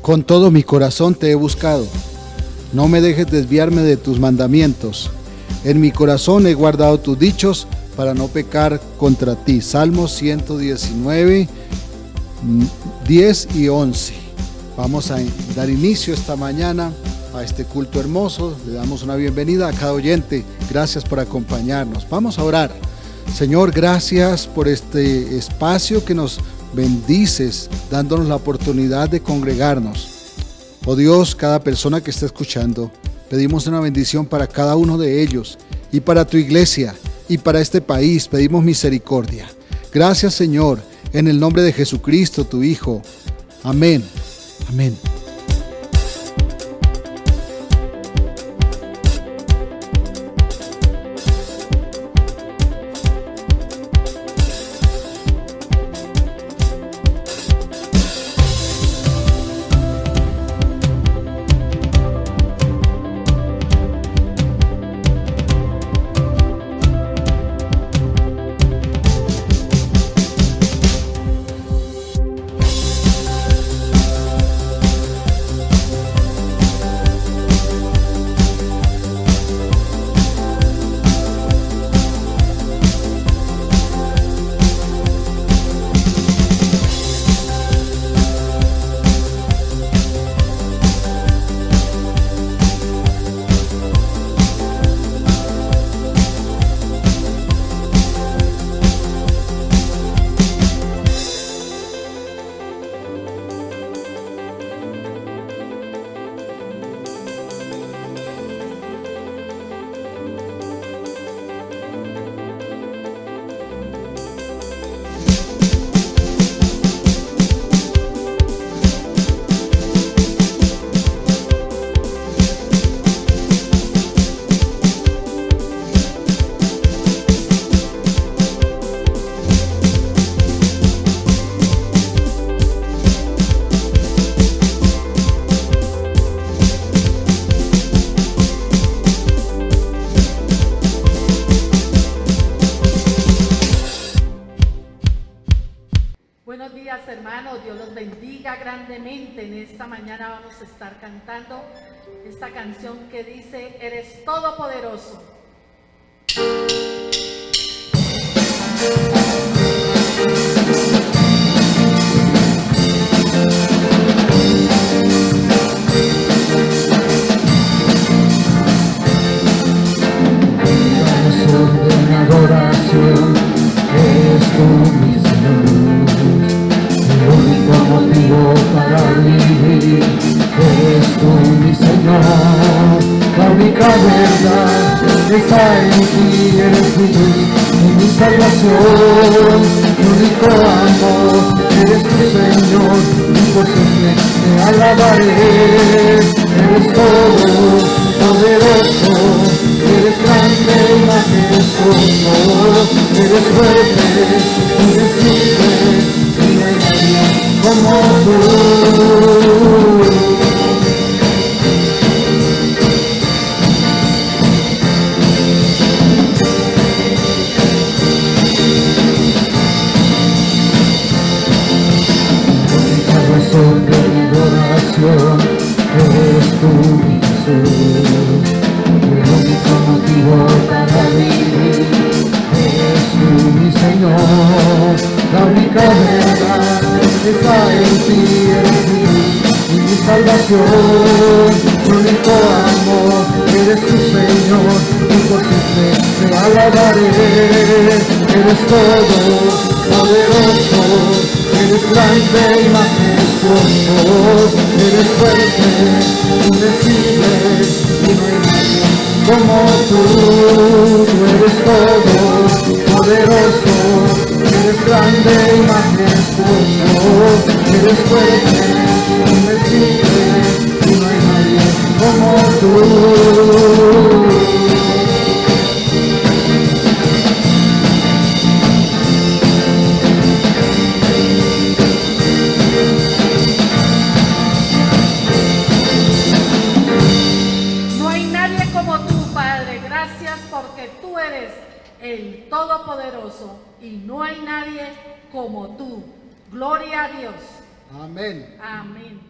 Con todo mi corazón te he buscado. No me dejes desviarme de tus mandamientos. En mi corazón he guardado tus dichos para no pecar contra ti. Salmos 119, 10 y 11. Vamos a dar inicio esta mañana a este culto hermoso. Le damos una bienvenida a cada oyente. Gracias por acompañarnos. Vamos a orar. Señor, gracias por este espacio que nos bendices, dándonos la oportunidad de congregarnos. Oh Dios, cada persona que está escuchando, pedimos una bendición para cada uno de ellos y para tu iglesia y para este país. Pedimos misericordia. Gracias, Señor, en el nombre de Jesucristo, tu Hijo. Amén. Amén. Buenos días, hermanos, Dios los bendiga grandemente. En esta mañana vamos a estar cantando esta canción que dice: Eres todopoderoso. De adoración, eres tú mi Señor, el único motivo para vivir, eres tú mi Señor, la única verdad está en ti, eres mi salvación, mi único amor, eres tu Señor, y por siempre te alabaré, eres todo poderoso. Eres grande y majestuoso, eres fuerte, eres libre, y no hay nadie como tú. Única razón de mi adoración, eres tú mi Jesús. El único motivo para vivir, eres tú mi Señor, la única verdad está en ti, eres mi salvación, mi único amor, eres tu Señor, y por siempre te alabaré, eres todo poderoso, eres grande y majestuoso, eres fuerte, invencible, y no hay nadie como tú eres todo poderoso, eres grande y majestuoso, eres fuerte, invencible, y no hay nadie como tú. Porque tú eres el Todopoderoso y no hay nadie como tú. Gloria a Dios. Amén. Amén.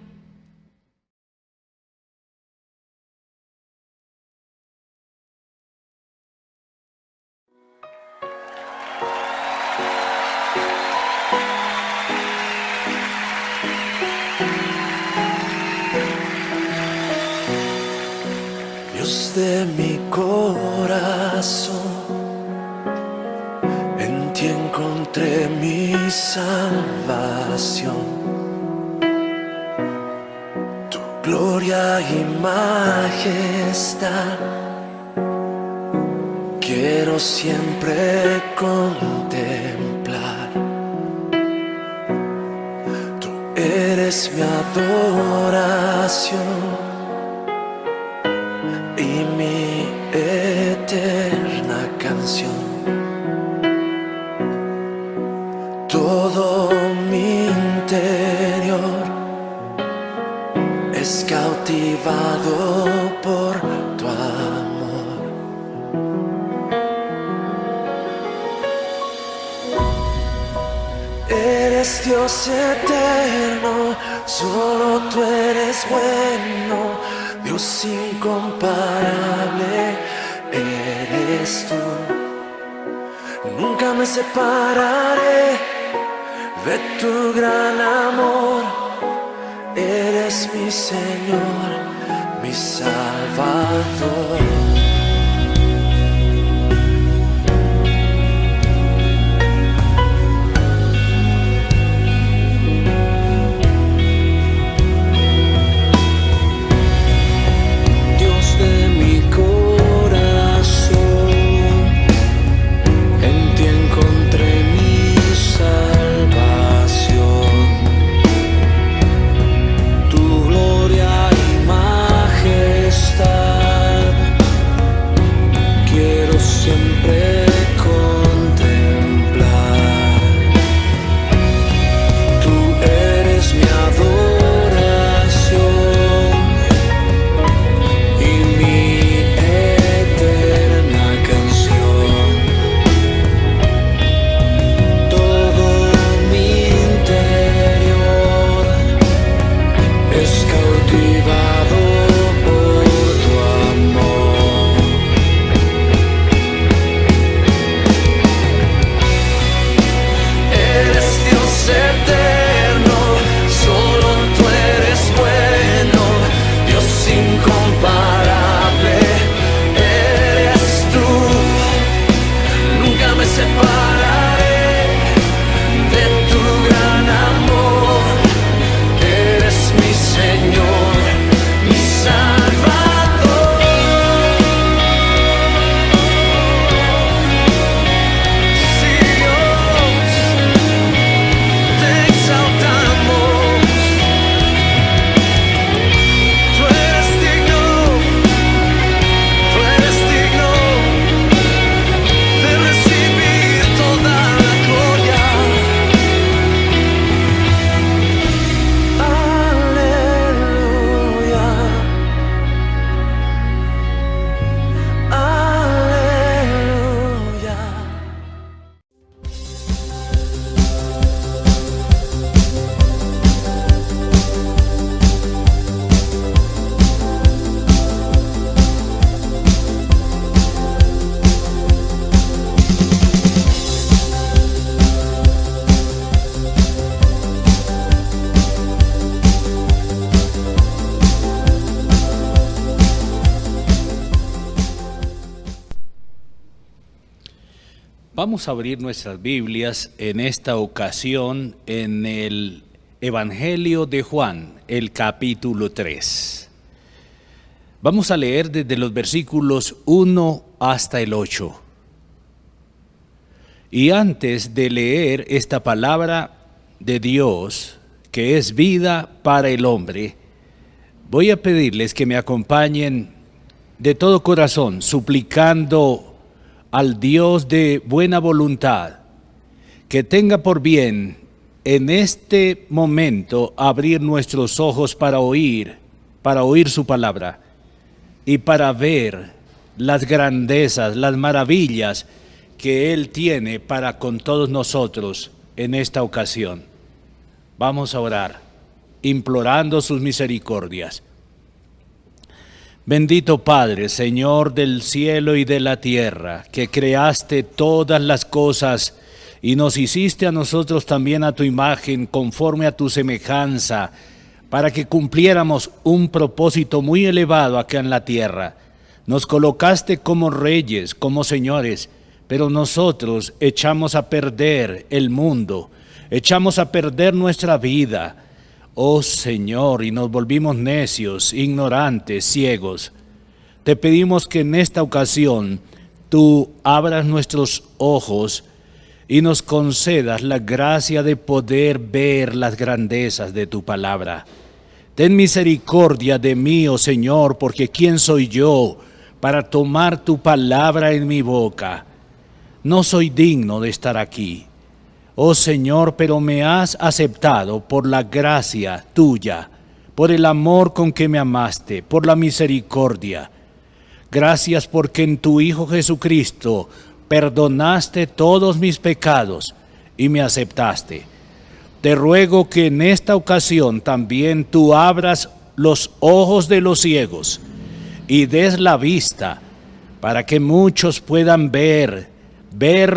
Dios de mi corazón, en ti encontré mi salvación. Tu gloria y majestad quiero siempre contemplar. Tú eres mi adoración y mi eterna canción. Todo mi interior es cautivado por tu amor. Eres Dios eterno, solo tú eres bueno. Dios incomparable eres tú. Nunca me separaré de tu gran amor. Eres mi Señor, mi Salvador. Vamos a abrir nuestras Biblias en esta ocasión en el Evangelio de Juan, el capítulo 3. Vamos a leer desde los versículos 1 hasta el 8. Y antes de leer esta palabra de Dios, que es vida para el hombre, voy a pedirles que me acompañen de todo corazón, suplicando al Dios de buena voluntad, que tenga por bien en este momento abrir nuestros ojos para oír su palabra y para ver las grandezas, las maravillas que Él tiene para con todos nosotros en esta ocasión. Vamos a orar, implorando sus misericordias. Bendito Padre, Señor del cielo y de la tierra, que creaste todas las cosas y nos hiciste a nosotros también a tu imagen, conforme a tu semejanza, para que cumpliéramos un propósito muy elevado acá en la tierra. Nos colocaste como reyes, como señores, pero nosotros echamos a perder el mundo, echamos a perder nuestra vida, oh Señor, y nos volvimos necios, ignorantes, ciegos. Te pedimos que en esta ocasión tú abras nuestros ojos y nos concedas la gracia de poder ver las grandezas de tu palabra. Ten misericordia de mí, oh Señor, porque ¿quién soy yo para tomar tu palabra en mi boca? No soy digno de estar aquí, oh Señor, pero me has aceptado por la gracia tuya, por el amor con que me amaste, por la misericordia. Gracias porque en tu Hijo Jesucristo perdonaste todos mis pecados y me aceptaste. Te ruego que en esta ocasión también tú abras los ojos de los ciegos y des la vista para que muchos puedan ver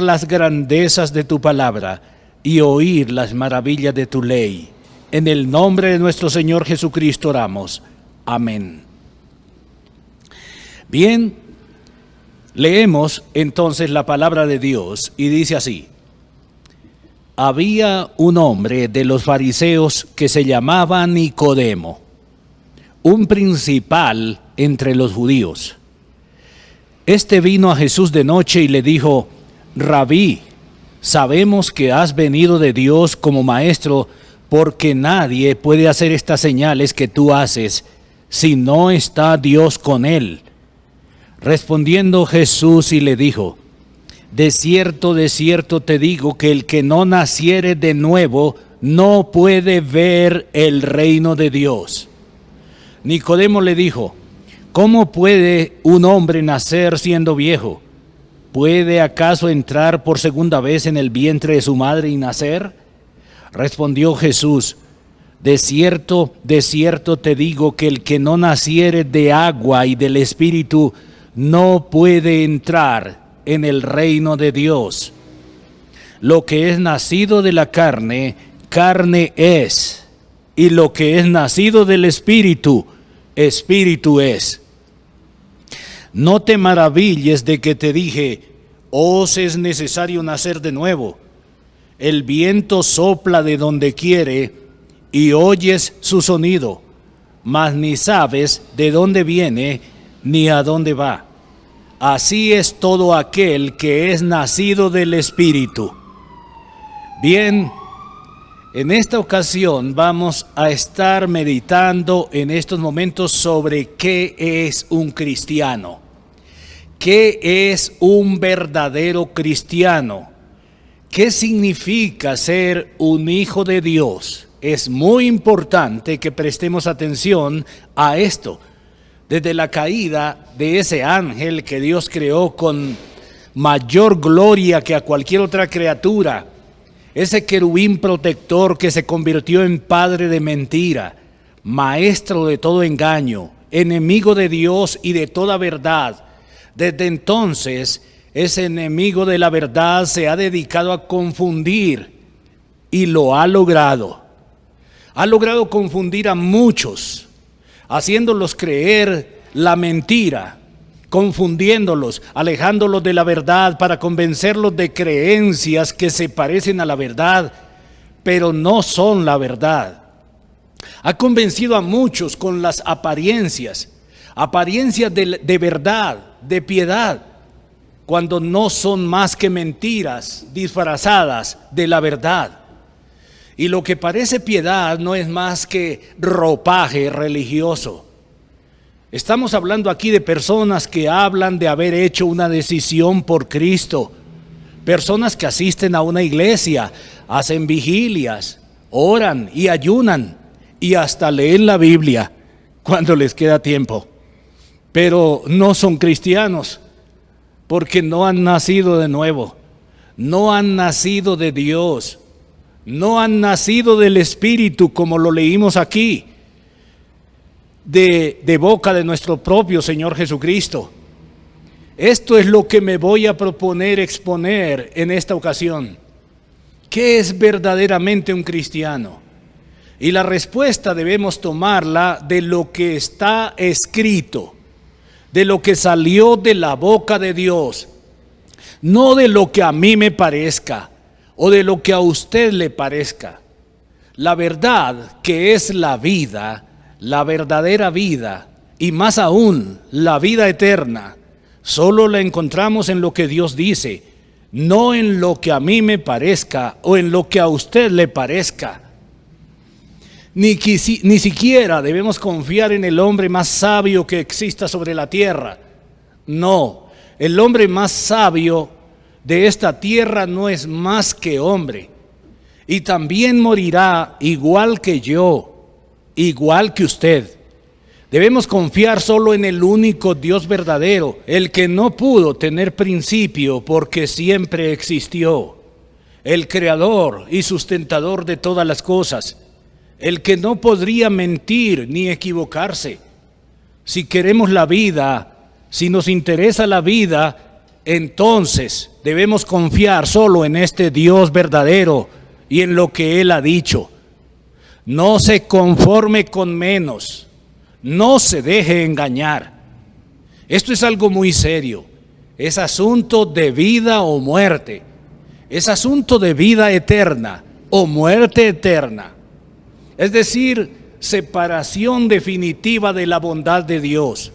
las grandezas de tu palabra y oír las maravillas de tu ley. En el nombre de nuestro Señor Jesucristo oramos. Amén. Bien, leemos entonces la palabra de Dios y dice así: había un hombre de los fariseos que se llamaba Nicodemo, un principal entre los judíos. Este vino a Jesús de noche y le dijo: Rabí, sabemos que has venido de Dios como maestro, porque nadie puede hacer estas señales que tú haces si no está Dios con él. Respondiendo Jesús y le dijo: de cierto te digo que el que no naciere de nuevo no puede ver el reino de Dios. Nicodemo le dijo: ¿cómo puede un hombre nacer siendo viejo? ¿Puede acaso entrar por segunda vez en el vientre de su madre y nacer? Respondió Jesús: de cierto te digo que el que no naciere de agua y del Espíritu no puede entrar en el reino de Dios. Lo que es nacido de la carne, carne es, y lo que es nacido del Espíritu, Espíritu es. No te maravilles de que te dije: os es necesario nacer de nuevo. El viento sopla de donde quiere y oyes su sonido, mas ni sabes de dónde viene ni a dónde va. Así es todo aquel que es nacido del Espíritu. Bien, en esta ocasión vamos a estar meditando en estos momentos sobre qué es un cristiano. ¿Qué es un verdadero cristiano? ¿Qué significa ser un hijo de Dios? Es muy importante que prestemos atención a esto. Desde la caída de ese ángel que Dios creó con mayor gloria que a cualquier otra criatura, ese querubín protector que se convirtió en padre de mentira, maestro de todo engaño, enemigo de Dios y de toda verdad. Desde entonces, ese enemigo de la verdad se ha dedicado a confundir y lo ha logrado. Ha logrado confundir a muchos, haciéndolos creer la mentira, confundiéndolos, alejándolos de la verdad para convencerlos de creencias que se parecen a la verdad, pero no son la verdad. Ha convencido a muchos con las apariencias de verdad, de piedad, cuando no son más que mentiras disfrazadas de la verdad. Y lo que parece piedad no es más que ropaje religioso. Estamos hablando aquí de personas que hablan de haber hecho una decisión por Cristo, personas que asisten a una iglesia, hacen vigilias, oran y ayunan y hasta leen la Biblia cuando les queda tiempo, pero no son cristianos porque no han nacido de nuevo, no han nacido de Dios, no han nacido del Espíritu, como lo leímos aquí, de boca de nuestro propio Señor Jesucristo. Esto es lo que me voy a proponer exponer en esta ocasión. ¿Qué es verdaderamente un cristiano? Y la respuesta debemos tomarla de lo que está escrito, de lo que salió de la boca de Dios, no de lo que a mí me parezca o de lo que a usted le parezca. La verdad, que es la vida, la verdadera vida, y más aún la vida eterna, solo la encontramos en lo que Dios dice, no en lo que a mí me parezca o en lo que a usted le parezca. Ni siquiera debemos confiar en el hombre más sabio que exista sobre la tierra. No, el hombre más sabio de esta tierra no es más que hombre. Y también morirá igual que yo, igual que usted. Debemos confiar solo en el único Dios verdadero, el que no pudo tener principio porque siempre existió, el creador y sustentador de todas las cosas, el que no podría mentir ni equivocarse. Si queremos la vida, si nos interesa la vida, entonces debemos confiar solo en este Dios verdadero y en lo que Él ha dicho. No se conforme con menos, no se deje engañar. Esto es algo muy serio, es asunto de vida o muerte, es asunto de vida eterna o muerte eterna. Es decir, separación definitiva de la bondad de Dios.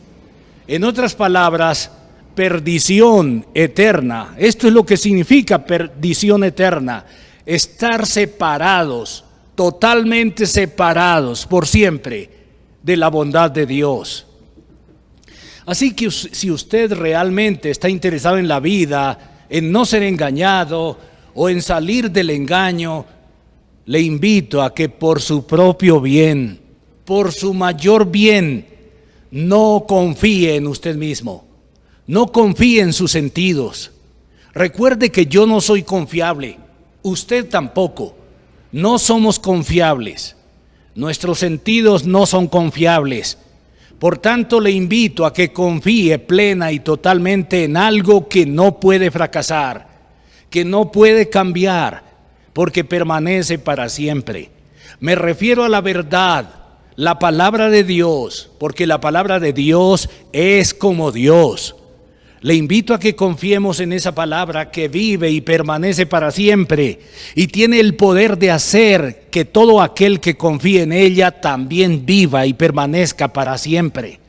En otras palabras, perdición eterna. Esto es lo que significa perdición eterna. Estar separados, totalmente separados por siempre de la bondad de Dios. Así que si usted realmente está interesado en la vida, en no ser engañado o en salir del engaño, le invito a que por su propio bien, por su mayor bien, no confíe en usted mismo, no confíe en sus sentidos. Recuerde que yo no soy confiable, usted tampoco, no somos confiables, nuestros sentidos no son confiables. Por tanto, le invito a que confíe plena y totalmente en algo que no puede fracasar, que no puede cambiar, porque permanece para siempre. Me refiero a la verdad, la palabra de Dios, porque la palabra de Dios es como Dios. Le invito a que confiemos en esa palabra que vive y permanece para siempre y tiene el poder de hacer que todo aquel que confíe en ella también viva y permanezca para siempre.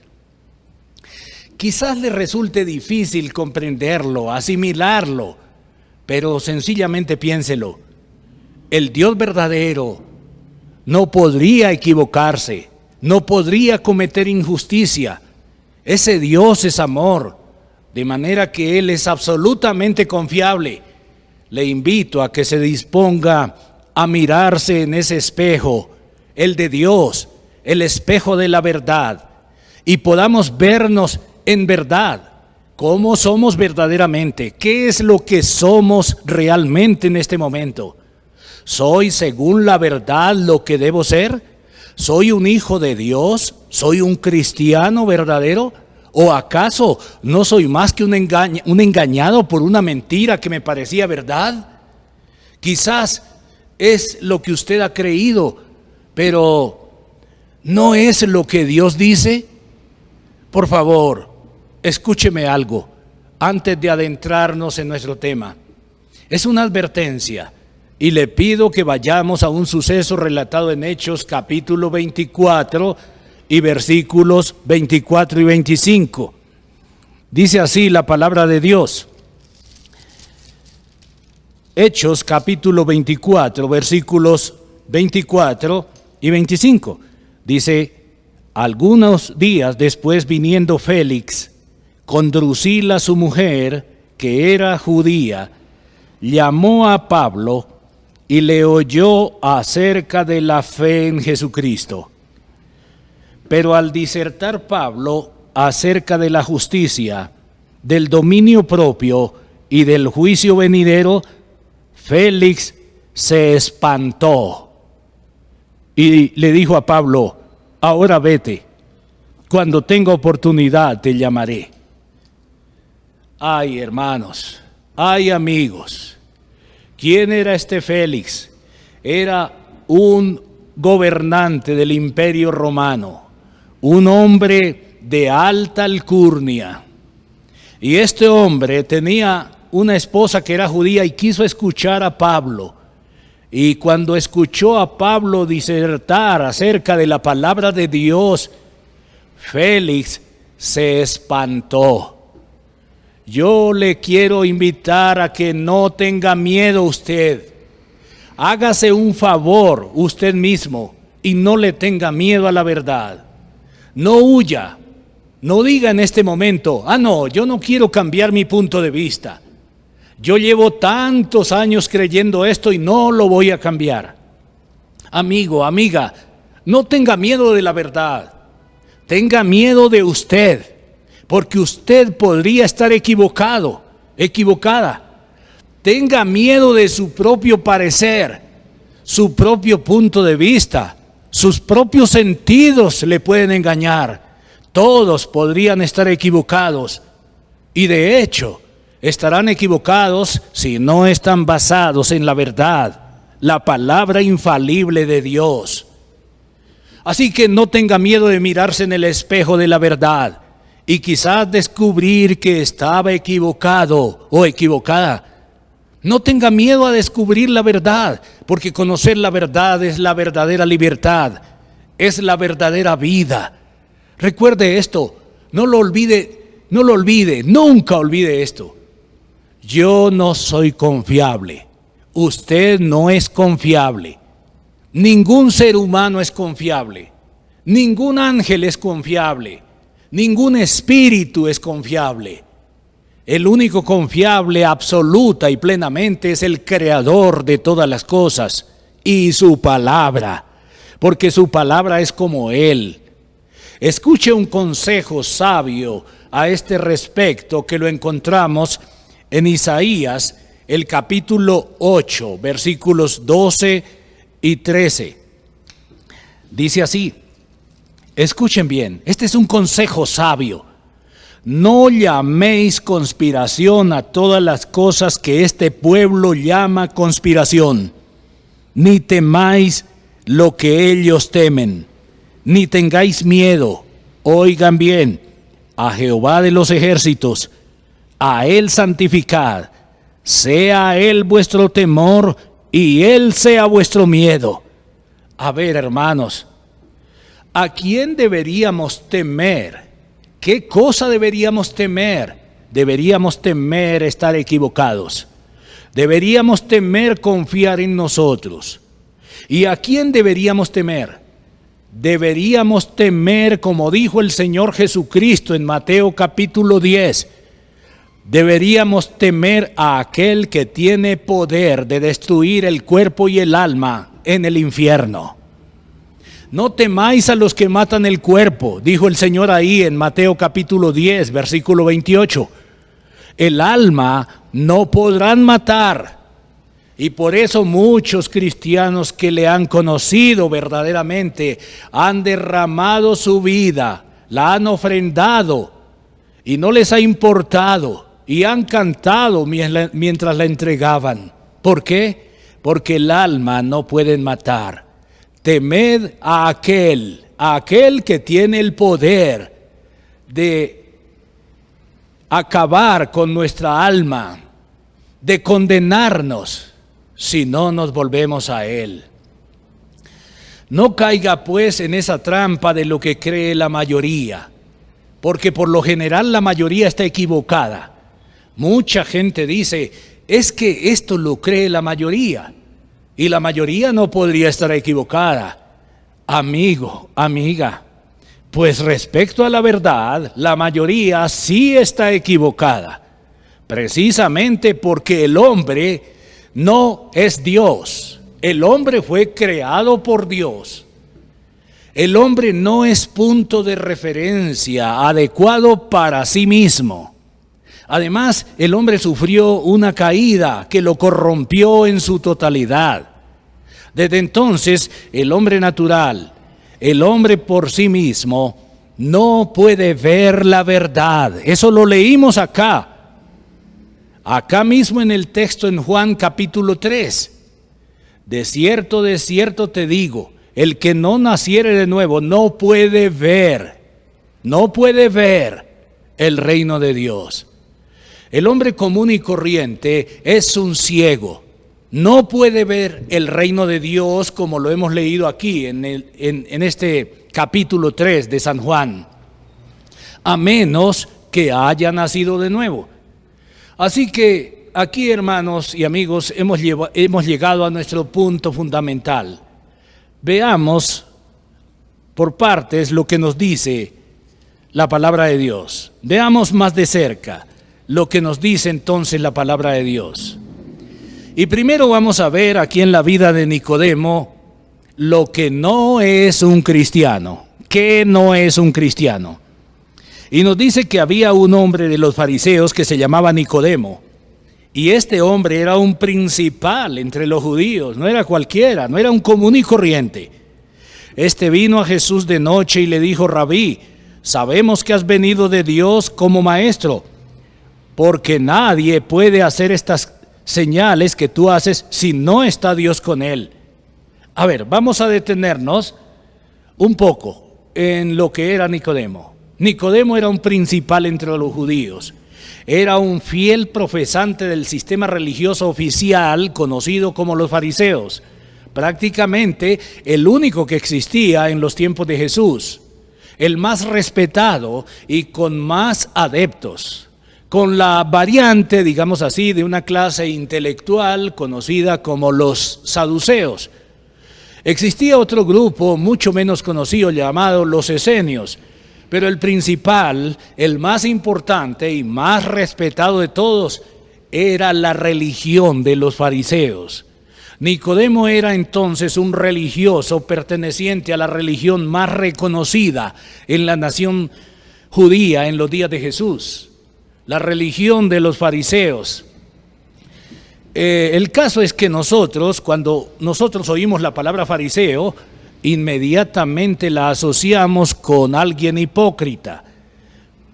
Quizás le resulte difícil comprenderlo, asimilarlo, pero sencillamente piénselo. El Dios verdadero no podría equivocarse, no podría cometer injusticia. Ese Dios es amor, de manera que Él es absolutamente confiable. Le invito a que se disponga a mirarse en ese espejo, el de Dios, el espejo de la verdad, y podamos vernos en verdad, cómo somos verdaderamente, qué es lo que somos realmente en este momento. ¿Soy según la verdad lo que debo ser? ¿Soy un hijo de Dios? ¿Soy un cristiano verdadero? ¿O acaso no soy más que un engañado por una mentira que me parecía verdad? Quizás es lo que usted ha creído, pero ¿no es lo que Dios dice? Por favor, escúcheme algo antes de adentrarnos en nuestro tema. Es una advertencia y le pido que vayamos a un suceso relatado en Hechos capítulo 24 y versículos 24 y 25. Dice así la palabra de Dios. Hechos capítulo 24, versículos 24 y 25. Dice: algunos días después, viniendo Félix, con Drusila su mujer, que era judía, llamó a Pablo y le oyó acerca de la fe en Jesucristo. Pero al disertar Pablo acerca de la justicia, del dominio propio y del juicio venidero, Félix se espantó y le dijo a Pablo: ahora vete, cuando tenga oportunidad te llamaré. Ay, hermanos, ay, amigos, ¿quién era este Félix? Era un gobernante del Imperio Romano, un hombre de alta alcurnia. Y este hombre tenía una esposa que era judía y quiso escuchar a Pablo. Y cuando escuchó a Pablo disertar acerca de la palabra de Dios, Félix se espantó. Yo le quiero invitar a que no tenga miedo usted. Hágase un favor usted mismo y no le tenga miedo a la verdad. No huya. No diga en este momento, no, yo no quiero cambiar mi punto de vista. Yo llevo tantos años creyendo esto y no lo voy a cambiar. Amigo, amiga, no tenga miedo de la verdad. Tenga miedo de usted, porque usted podría estar equivocado, equivocada. Tenga miedo de su propio parecer, su propio punto de vista. Sus propios sentidos le pueden engañar. Todos podrían estar equivocados y de hecho estarán equivocados si no están basados en la verdad, la palabra infalible de Dios. Así que no tenga miedo de mirarse en el espejo de la verdad y quizás descubrir que estaba equivocado o equivocada. No tenga miedo a descubrir la verdad, porque conocer la verdad es la verdadera libertad, es la verdadera vida. Recuerde esto, no lo olvide, nunca olvide esto. Yo no soy confiable, usted no es confiable, ningún ser humano es confiable, ningún ángel es confiable, ningún espíritu es confiable. El único confiable absoluta y plenamente es el Creador de todas las cosas y su palabra, porque su palabra es como Él. Escuche un consejo sabio a este respecto que lo encontramos en Isaías, el capítulo 8, versículos 12 y 13. Dice así, escuchen bien, este es un consejo sabio. No llaméis conspiración a todas las cosas que este pueblo llama conspiración, ni temáis lo que ellos temen, ni tengáis miedo. Oigan bien, a Jehová de los ejércitos, a Él santificad, sea Él vuestro temor y Él sea vuestro miedo. A ver, hermanos, ¿a quién deberíamos temer? ¿Qué cosa deberíamos temer? Deberíamos temer estar equivocados. Deberíamos temer confiar en nosotros. ¿Y a quién deberíamos temer? Deberíamos temer, como dijo el Señor Jesucristo en Mateo capítulo 10, deberíamos temer a aquel que tiene poder de destruir el cuerpo y el alma en el infierno. No temáis a los que matan el cuerpo, dijo el Señor ahí en Mateo capítulo 10, versículo 28. El alma no podrán matar. Y por eso muchos cristianos que le han conocido verdaderamente han derramado su vida, la han ofrendado y no les ha importado y han cantado mientras la entregaban. ¿Por qué? Porque el alma no pueden matar. Temed a aquel que tiene el poder de acabar con nuestra alma, de condenarnos si no nos volvemos a Él. No caiga pues en esa trampa de lo que cree la mayoría, porque por lo general la mayoría está equivocada. Mucha gente dice, es que esto lo cree la mayoría, y la mayoría no podría estar equivocada. Amigo, amiga, pues respecto a la verdad, la mayoría sí está equivocada, precisamente porque el hombre no es Dios. El hombre fue creado por Dios. El hombre no es punto de referencia adecuado para sí mismo. Además, el hombre sufrió una caída que lo corrompió en su totalidad. Desde entonces, el hombre natural, el hombre por sí mismo, no puede ver la verdad. Eso lo leímos acá mismo en el texto en Juan capítulo 3. De cierto te digo, el que no naciere de nuevo no puede ver no puede ver el reino de Dios. El hombre común y corriente es un ciego. No puede ver el reino de Dios como lo hemos leído aquí en este capítulo 3 de San Juan, a menos que haya nacido de nuevo. Así que aquí, hermanos y amigos, hemos llegado a nuestro punto fundamental. Veamos por partes lo que nos dice la palabra de Dios. Veamos más de cerca lo que nos dice entonces la palabra de Dios. Y primero vamos a ver aquí en la vida de Nicodemo lo que no es un cristiano. ¿Qué no es un cristiano? Y nos dice que había un hombre de los fariseos que se llamaba Nicodemo. Y este hombre era un principal entre los judíos, no era cualquiera, no era un común y corriente. Este vino a Jesús de noche y le dijo: Rabí, sabemos que has venido de Dios como maestro, porque nadie puede hacer estas señales que tú haces si no está Dios con él. A ver, vamos a detenernos un poco en lo que era Nicodemo. Nicodemo era un principal entre los judíos. Era un fiel profesante del sistema religioso oficial conocido como los fariseos. Prácticamente el único que existía en los tiempos de Jesús. El más respetado y con más adeptos. Con la variante, digamos así, de una clase intelectual conocida como los saduceos. Existía otro grupo mucho menos conocido llamado los esenios, pero el principal, el más importante y más respetado de todos, era la religión de los fariseos. Nicodemo era entonces un religioso perteneciente a la religión más reconocida en la nación judía en los días de Jesús. La religión de los fariseos. El caso es que cuando nosotros oímos la palabra fariseo, inmediatamente la asociamos con alguien hipócrita.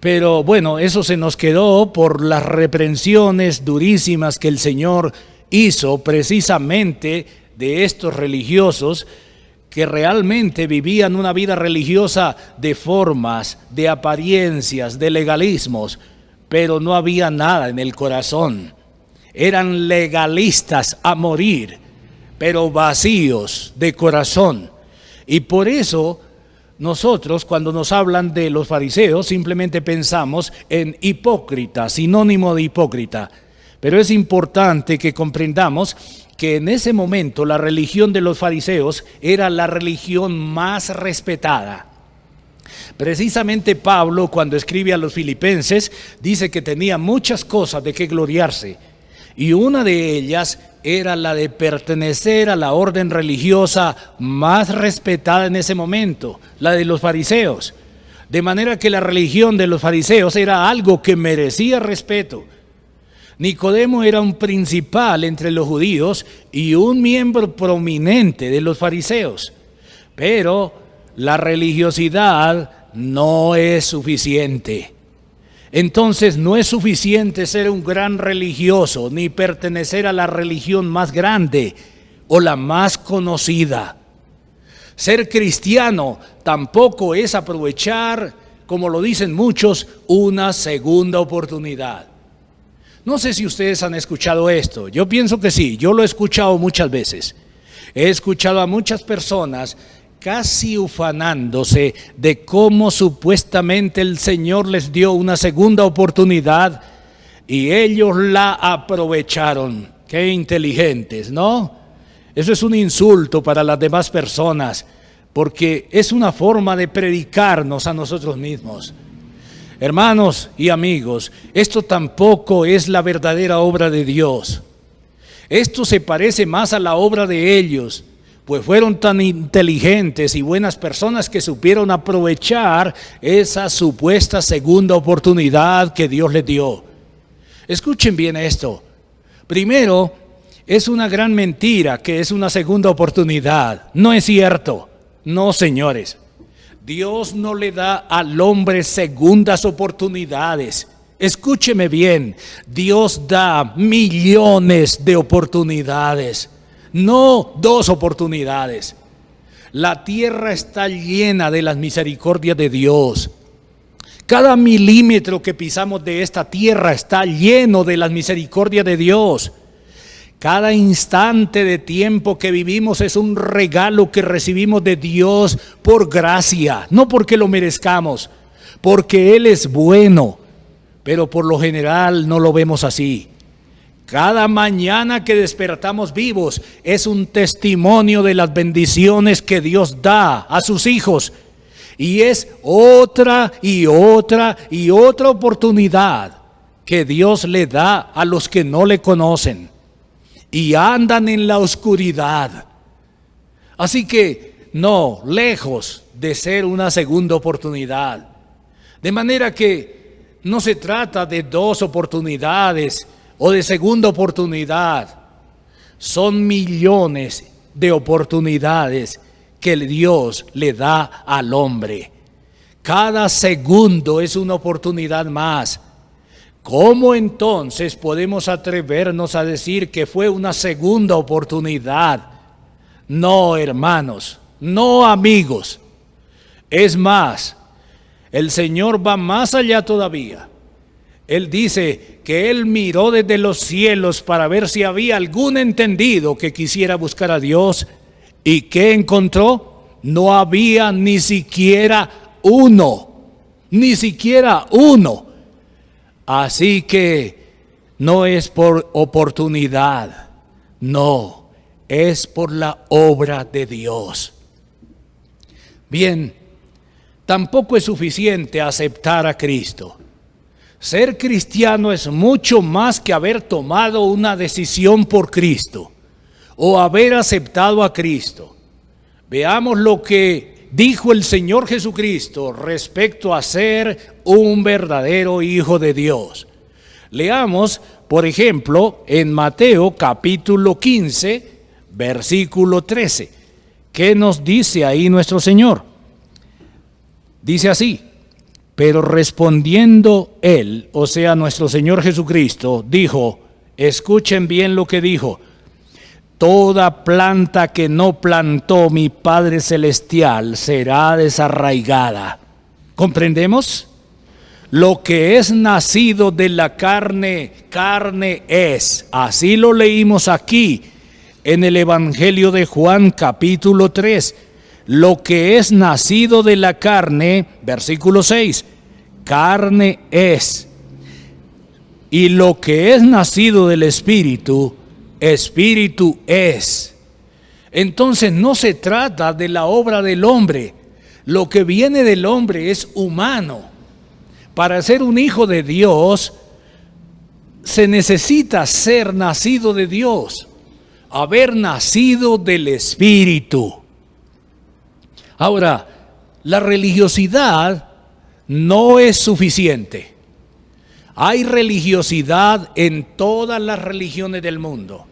Pero bueno, eso se nos quedó por las reprensiones durísimas que el Señor hizo precisamente de estos religiosos que realmente vivían una vida religiosa de formas, de apariencias, de legalismos, pero no había nada en el corazón. Eran legalistas a morir, pero vacíos de corazón. Y por eso nosotros, cuando nos hablan de los fariseos, simplemente pensamos en hipócrita, sinónimo de hipócrita. Pero es importante que comprendamos que en ese momento la religión de los fariseos era la religión más respetada. Precisamente Pablo, cuando escribe a los filipenses, dice que tenía muchas cosas de que gloriarse. Y una de ellas era la de pertenecer a la orden religiosa más respetada en ese momento, la de los fariseos. De manera que la religión de los fariseos era algo que merecía respeto. Nicodemo era un principal entre los judíos y un miembro prominente de los fariseos. Pero la religiosidad no es suficiente. Entonces no es suficiente ser un gran religioso ni pertenecer a la religión más grande o la más conocida. Ser cristiano tampoco es aprovechar, como lo dicen muchos, una segunda oportunidad. No sé si ustedes han escuchado esto. Yo pienso que sí, yo lo he escuchado muchas veces. He escuchado a muchas personas casi ufanándose de cómo supuestamente el Señor les dio una segunda oportunidad y ellos la aprovecharon. Qué inteligentes, ¿no? Eso es un insulto para las demás personas, porque es una forma de predicarnos a nosotros mismos. Hermanos y amigos, esto tampoco es la verdadera obra de Dios. Esto se parece más a la obra de ellos, pues fueron tan inteligentes y buenas personas que supieron aprovechar esa supuesta segunda oportunidad que Dios les dio. Escuchen bien esto. Primero, es una gran mentira que es una segunda oportunidad. No es cierto. No, señores. Dios no le da al hombre segundas oportunidades. Escúcheme bien. Dios da millones de oportunidades. No 2 oportunidades. La tierra está llena de las misericordias de Dios. Cada milímetro que pisamos de esta tierra está lleno de la misericordia de Dios. Cada instante de tiempo que vivimos es un regalo que recibimos de Dios por gracia, no porque lo merezcamos, porque Él es bueno, pero por lo general no lo vemos así. Cada mañana que despertamos vivos es un testimonio de las bendiciones que Dios da a sus hijos. Y es otra y otra y otra oportunidad que Dios le da a los que no le conocen y andan en la oscuridad. Así que no, lejos de ser una segunda oportunidad. De manera que no se trata de dos oportunidades o de segunda oportunidad. Son millones de oportunidades que Dios le da al hombre. Cada segundo es una oportunidad más. ¿Cómo entonces podemos atrevernos a decir que fue una segunda oportunidad? No, hermanos, no, amigos. Es más, el Señor va más allá todavía. Él dice que Él miró desde los cielos para ver si había algún entendido que quisiera buscar a Dios. ¿Y qué encontró? No había ni siquiera uno, ni siquiera uno. Así que no es por oportunidad, no, es por la obra de Dios. Bien, tampoco es suficiente aceptar a Cristo. Ser cristiano es mucho más que haber tomado una decisión por Cristo o haber aceptado a Cristo. Veamos lo que dijo el Señor Jesucristo respecto a ser un verdadero hijo de Dios. Leamos, por ejemplo, en Mateo capítulo 15, versículo 13. ¿Qué nos dice ahí nuestro Señor? Dice así: pero respondiendo Él, o sea, nuestro Señor Jesucristo, dijo, escuchen bien lo que dijo: toda planta que no plantó mi Padre Celestial será desarraigada. ¿Comprendemos? Lo que es nacido de la carne, carne es. Así lo leímos aquí en el Evangelio de Juan capítulo 3. Lo que es nacido de la carne, versículo 6, carne es. Y lo que es nacido del Espíritu, Espíritu es. Entonces no se trata de la obra del hombre. Lo que viene del hombre es humano. Para ser un hijo de Dios se necesita ser nacido de Dios, haber nacido del Espíritu. Ahora, la religiosidad no es suficiente. Hay religiosidad en todas las religiones del mundo.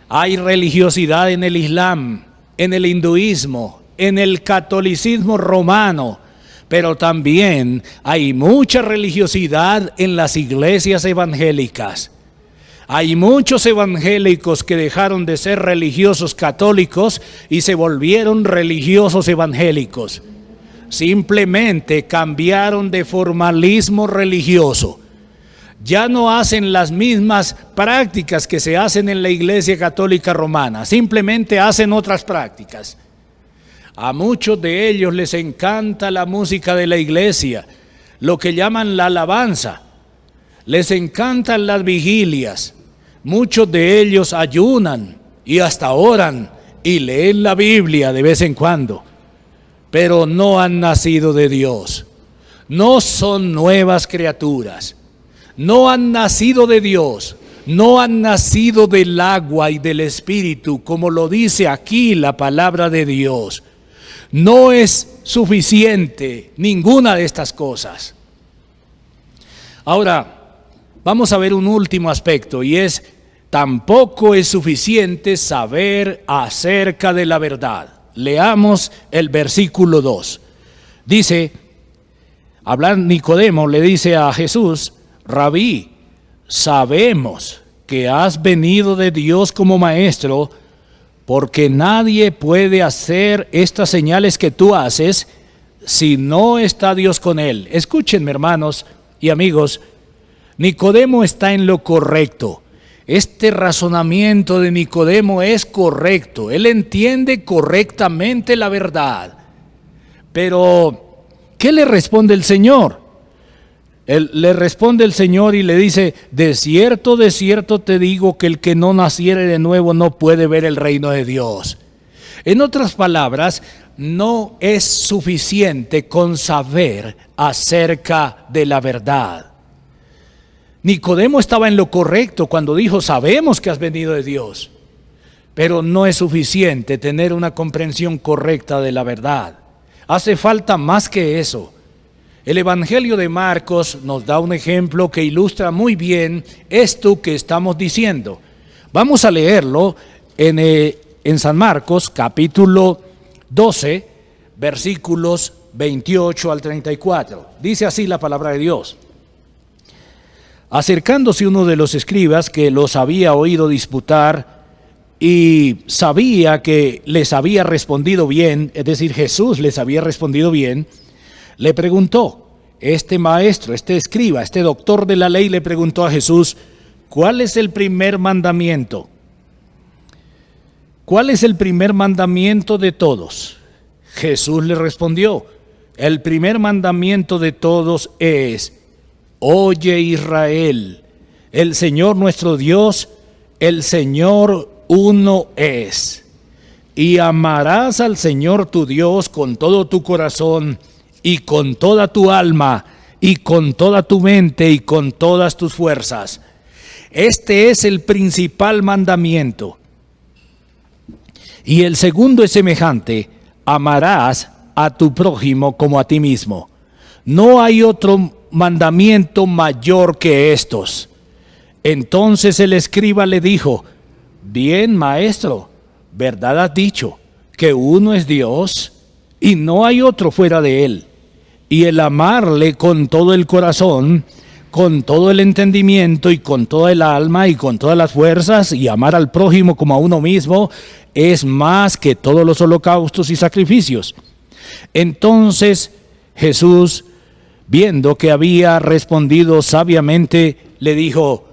Hay religiosidad en el Islam, en el hinduismo, en el catolicismo romano, pero también hay mucha religiosidad en las iglesias evangélicas. Hay muchos evangélicos que dejaron de ser religiosos católicos y se volvieron religiosos evangélicos. Simplemente cambiaron de formalismo religioso. Ya no hacen las mismas prácticas que se hacen en la Iglesia Católica Romana, simplemente hacen otras prácticas. A muchos de ellos les encanta la música de la iglesia, lo que llaman la alabanza. Les encantan las vigilias. Muchos de ellos ayunan y hasta oran y leen la Biblia de vez en cuando, pero no han nacido de Dios. No son nuevas criaturas. No han nacido de Dios, no han nacido del agua y del Espíritu, como lo dice aquí la palabra de Dios. No es suficiente ninguna de estas cosas. Ahora, vamos a ver un último aspecto, y es: tampoco es suficiente saber acerca de la verdad. Leamos el versículo 2. Dice, Nicodemo le dice a Jesús: Rabí, sabemos que has venido de Dios como maestro, porque nadie puede hacer estas señales que tú haces si no está Dios con él. Escúchenme, hermanos y amigos, Nicodemo está en lo correcto. Este razonamiento de Nicodemo es correcto. Él entiende correctamente la verdad. Pero, ¿qué le responde el Señor? Le responde el Señor y le dice: de cierto te digo que el que no naciere de nuevo no puede ver el reino de Dios. En otras palabras, no es suficiente con saber acerca de la verdad. Nicodemo estaba en lo correcto cuando dijo: sabemos que has venido de Dios, pero no es suficiente tener una comprensión correcta de la verdad. Hace falta más que eso. El Evangelio de Marcos nos da un ejemplo que ilustra muy bien esto que estamos diciendo. Vamos a leerlo en San Marcos, capítulo 12, versículos 28 al 34. Dice así la palabra de Dios: acercándose uno de los escribas que los había oído disputar y sabía que les había respondido bien, es decir, Jesús les había respondido bien, le preguntó. Este maestro, este escriba, este doctor de la ley le preguntó a Jesús: ¿cuál es el primer mandamiento? ¿Cuál es el primer mandamiento de todos? Jesús le respondió: el primer mandamiento de todos es: oye, Israel, el Señor nuestro Dios, el Señor uno es. Y amarás al Señor tu Dios con todo tu corazón y con toda tu alma y con toda tu mente y con todas tus fuerzas. Este es el principal mandamiento. Y el segundo es semejante: amarás a tu prójimo como a ti mismo. No hay otro mandamiento mayor que estos. Entonces el escriba le dijo: bien, maestro, verdad has dicho, que uno es Dios y no hay otro fuera de él. Y el amarle con todo el corazón, con todo el entendimiento y con toda el alma y con todas las fuerzas, y amar al prójimo como a uno mismo, es más que todos los holocaustos y sacrificios. Entonces Jesús, viendo que había respondido sabiamente, le dijo: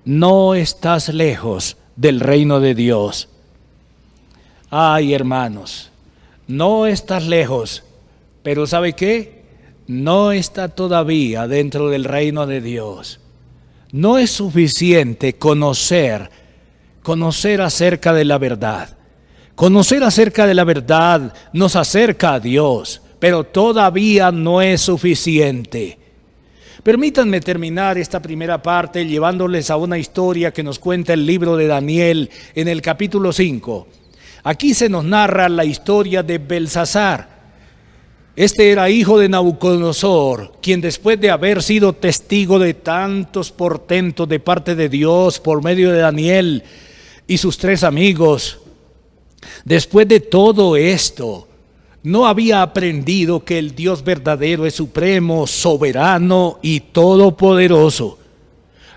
no estás lejos del reino de Dios. Ay, hermanos, no estás lejos, pero ¿sabe qué? No está todavía dentro del reino de Dios. No es suficiente conocer acerca de la verdad. Conocer acerca de la verdad nos acerca a Dios, pero todavía no es suficiente. Permítanme terminar esta primera parte llevándoles a una historia que nos cuenta el libro de Daniel en el capítulo 5. Aquí se nos narra la historia de Belsasar. Este era hijo de Nabucodonosor, quien después de haber sido testigo de tantos portentos de parte de Dios por medio de Daniel y sus 3 amigos, después de todo esto, no había aprendido que el Dios verdadero es supremo, soberano y todopoderoso.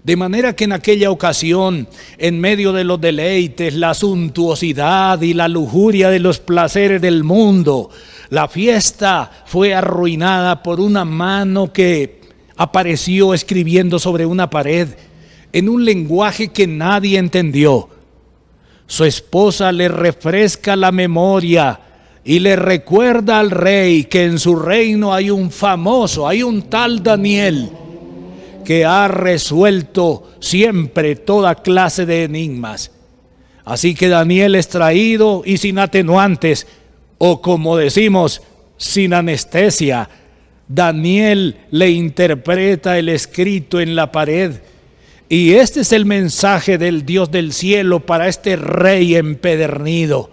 De manera que en aquella ocasión, en medio de los deleites, la suntuosidad y la lujuria de los placeres del mundo, la fiesta fue arruinada por una mano que apareció escribiendo sobre una pared en un lenguaje que nadie entendió. Su esposa le refresca la memoria y le recuerda al rey que en su reino hay un tal Daniel, que ha resuelto siempre toda clase de enigmas. Así que Daniel es traído y sin atenuantes, o como decimos, sin anestesia. Daniel le interpreta el escrito en la pared. Y este es el mensaje del Dios del cielo para este rey empedernido.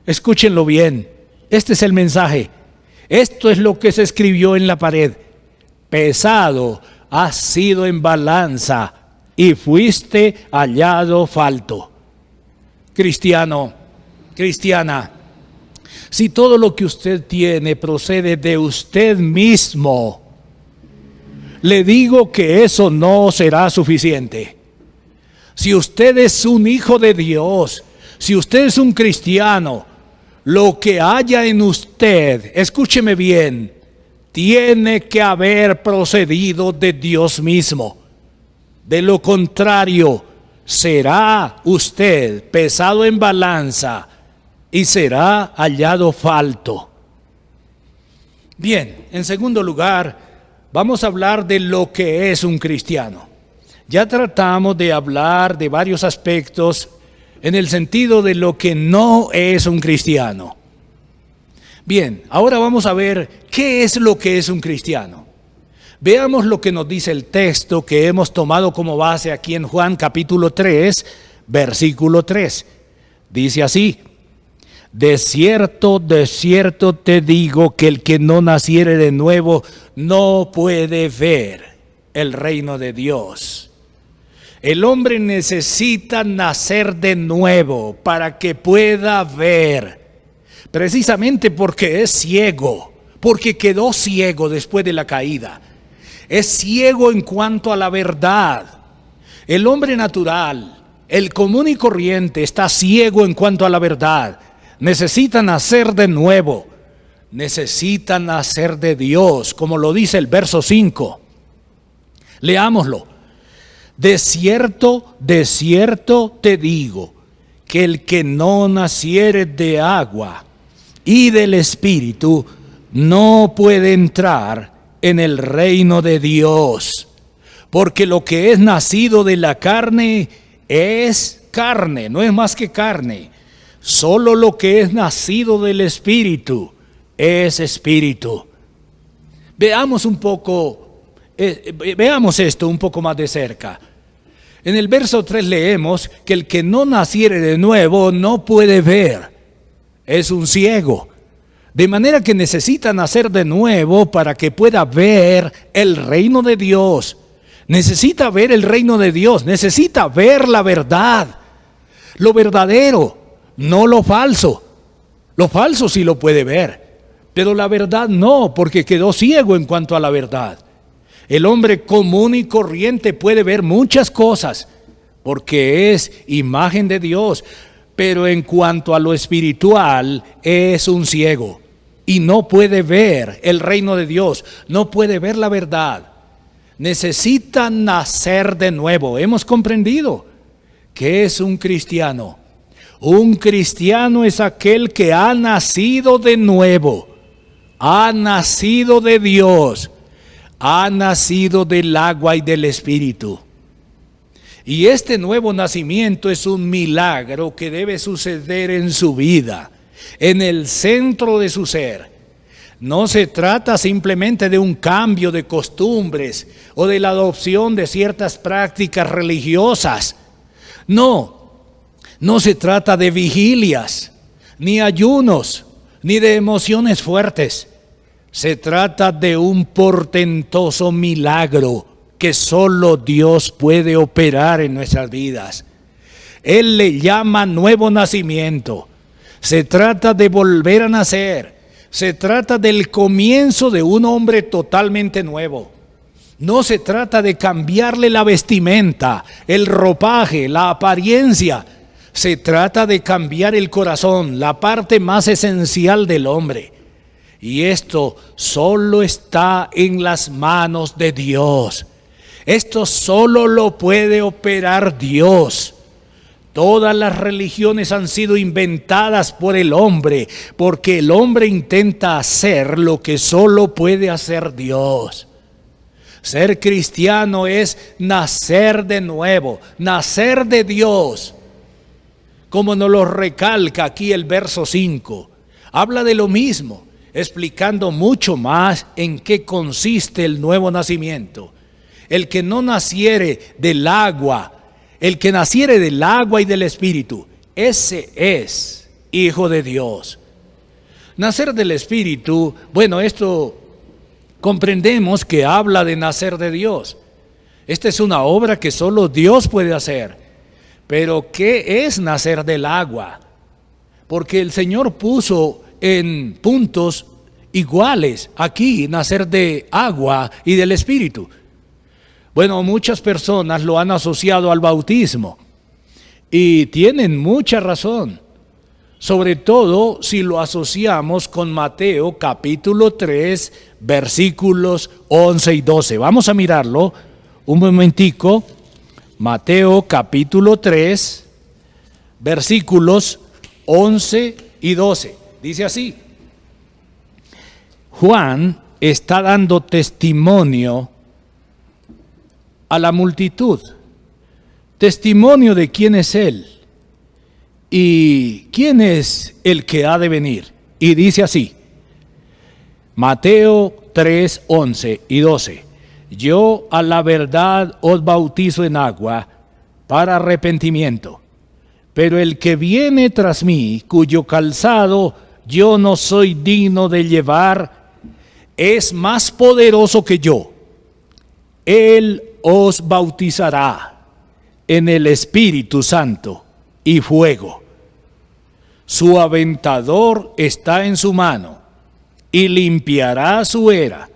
Escúchenlo bien, este es el mensaje. Esto es lo que se escribió en la pared: pesado has sido en balanza y fuiste hallado falto. Cristiano, cristiana, si todo lo que usted tiene procede de usted mismo, le digo que eso no será suficiente. Si usted es un hijo de Dios, si usted es un cristiano, lo que haya en usted, escúcheme bien, tiene que haber procedido de Dios mismo. De lo contrario, será usted pesado en balanza y será hallado falto. Bien, en segundo lugar, vamos a hablar de lo que es un cristiano. Ya tratamos de hablar de varios aspectos en el sentido de lo que no es un cristiano. Bien, ahora vamos a ver qué es lo que es un cristiano. Veamos lo que nos dice el texto que hemos tomado como base aquí en Juan capítulo 3, versículo 3. Dice así: de cierto te digo que el que no naciere de nuevo no puede ver el reino de Dios. El hombre necesita nacer de nuevo para que pueda ver, precisamente porque es ciego, porque quedó ciego después de la caída. Es ciego en cuanto a la verdad. El hombre natural, el común y corriente, está ciego en cuanto a la verdad. Necesita nacer de nuevo, necesita nacer de Dios, como lo dice el verso 5. Leámoslo. De cierto te digo, que el que no naciere de agua y del Espíritu no puede entrar en el reino de Dios. Porque lo que es nacido de la carne es carne, no es más que carne. Solo lo que es nacido del Espíritu es espíritu. Veamos esto un poco más de cerca. En el verso 3 leemos que el que no naciere de nuevo no puede ver. Es un ciego. De manera que necesita nacer de nuevo para que pueda ver el reino de Dios. Necesita ver el reino de Dios. Necesita ver la verdad. Lo verdadero, no lo falso. Lo falso sí lo puede ver, pero la verdad no, porque quedó ciego en cuanto a la verdad. El hombre común y corriente puede ver muchas cosas, porque es imagen de Dios, pero en cuanto a lo espiritual es un ciego y no puede ver el reino de Dios, no puede ver la verdad. Necesita nacer de nuevo. Hemos comprendido que es un cristiano. Un cristiano es aquel que ha nacido de nuevo, ha nacido de Dios, ha nacido del agua y del Espíritu. Y este nuevo nacimiento es un milagro que debe suceder en su vida, en el centro de su ser. No se trata simplemente de un cambio de costumbres o de la adopción de ciertas prácticas religiosas. No se trata de vigilias, ni ayunos, ni de emociones fuertes. Se trata de un portentoso milagro que solo Dios puede operar en nuestras vidas. Él le llama nuevo nacimiento. Se trata de volver a nacer. Se trata del comienzo de un hombre totalmente nuevo. No se trata de cambiarle la vestimenta, el ropaje, la apariencia. Se trata de cambiar el corazón, la parte más esencial del hombre. Y esto solo está en las manos de Dios. Esto solo lo puede operar Dios. Todas las religiones han sido inventadas por el hombre, porque el hombre intenta hacer lo que solo puede hacer Dios. Ser cristiano es nacer de nuevo, nacer de Dios. Como nos lo recalca aquí el verso 5, habla de lo mismo, explicando mucho más en qué consiste el nuevo nacimiento. El que no naciere del agua, el que naciere del agua y del Espíritu, ese es hijo de Dios. Nacer del Espíritu, bueno, esto comprendemos que habla de nacer de Dios. Esta es una obra que solo Dios puede hacer. Pero ¿qué es nacer del agua? Porque el Señor puso en puntos iguales aquí nacer de agua y del Espíritu. Bueno, muchas personas lo han asociado al bautismo y tienen mucha razón. sobre todo si lo asociamos con Mateo capítulo 3, versículos 11 y 12. Vamos a mirarlo un momentico. Mateo capítulo 3, versículos 11 y 12. Dice así: Juan está dando testimonio a la multitud, testimonio de quién es Él y quién es el que ha de venir. Y dice así, Mateo 3, 11 y 12: Yo a la verdad os bautizo en agua para arrepentimiento, pero el que viene tras mí, cuyo calzado yo no soy digno de llevar, es más poderoso que yo. Él os bautizará en el Espíritu Santo y fuego. Su aventador está en su mano, y limpiará su era,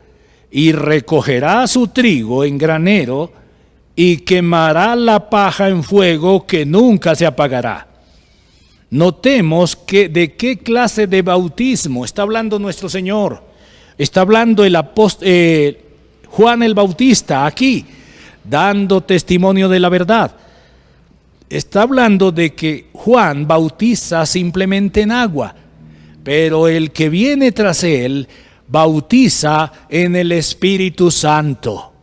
y recogerá su trigo en granero, y quemará la paja en fuego que nunca se apagará. Notemos que de qué clase de bautismo está hablando nuestro Señor. Está hablando el apóstol Juan el Bautista aquí, dando testimonio de la verdad. Está hablando de que Juan bautiza simplemente en agua, pero el que viene tras él bautiza en el Espíritu Santo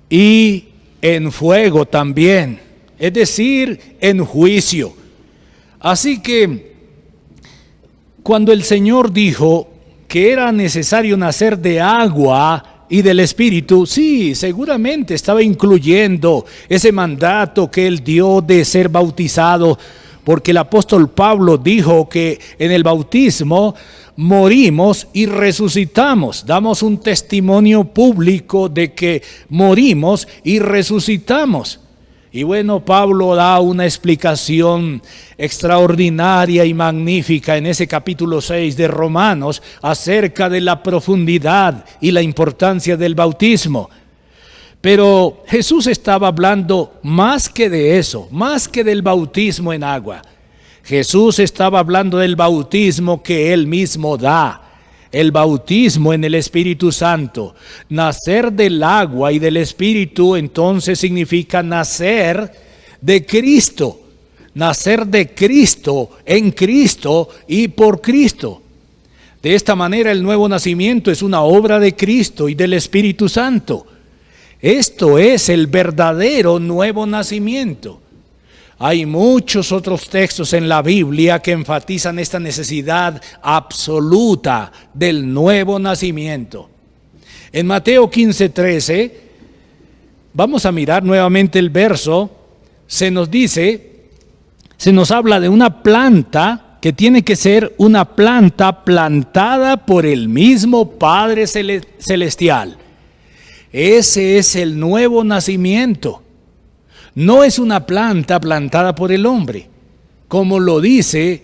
y en fuego también, es decir, en juicio. Así que cuando el Señor dijo que era necesario nacer de agua y del Espíritu, sí, seguramente estaba incluyendo ese mandato que Él dio de ser bautizado, porque el apóstol Pablo dijo que en el bautismo morimos y resucitamos. Damos un testimonio público de que morimos y resucitamos. Y bueno, Pablo da una explicación extraordinaria y magnífica en ese capítulo 6 de Romanos acerca de la profundidad y la importancia del bautismo. Pero Jesús estaba hablando más que de eso, más que del bautismo en agua. Jesús estaba hablando del bautismo que Él mismo da. El bautismo en el Espíritu Santo. Nacer del agua y del Espíritu entonces significa nacer de Cristo. Nacer de Cristo, en Cristo y por Cristo. De esta manera el nuevo nacimiento es una obra de Cristo y del Espíritu Santo. Esto es el verdadero nuevo nacimiento. Hay muchos otros textos en la Biblia que enfatizan esta necesidad absoluta del nuevo nacimiento. En Mateo 15:13, vamos a mirar nuevamente el verso, se nos habla de una planta que tiene que ser una planta plantada por el mismo Padre Celestial. Ese es el nuevo nacimiento. No es una planta plantada por el hombre, como lo dice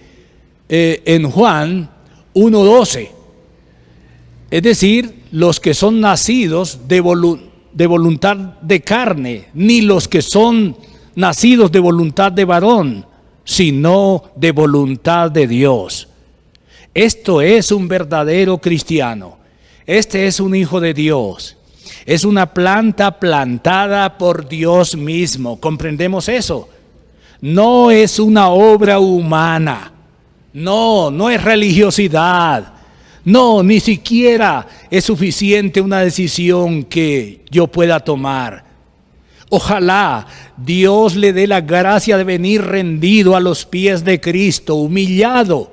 en Juan 1:12. Es decir, los que son nacidos de voluntad de carne, ni los que son nacidos de voluntad de varón, sino de voluntad de Dios. Esto es un verdadero cristiano. Este es un hijo de Dios. Es una planta plantada por Dios mismo. ¿Comprendemos eso? No es una obra humana. No es religiosidad. No, ni siquiera es suficiente una decisión que yo pueda tomar. Ojalá Dios le dé la gracia de venir rendido a los pies de Cristo, humillado,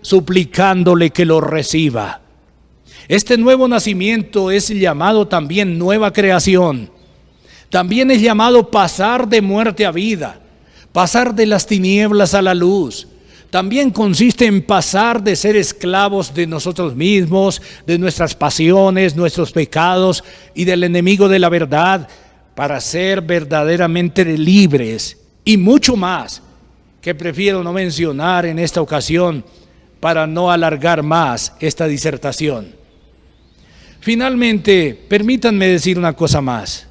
suplicándole que lo reciba. Este nuevo nacimiento es llamado también nueva creación. También es llamado pasar de muerte a vida, pasar de las tinieblas a la luz. También consiste en pasar de ser esclavos de nosotros mismos, de nuestras pasiones, nuestros pecados y del enemigo de la verdad, para ser verdaderamente libres y mucho más, que prefiero no mencionar en esta ocasión para no alargar más esta disertación. Finalmente, permítanme decir una cosa más.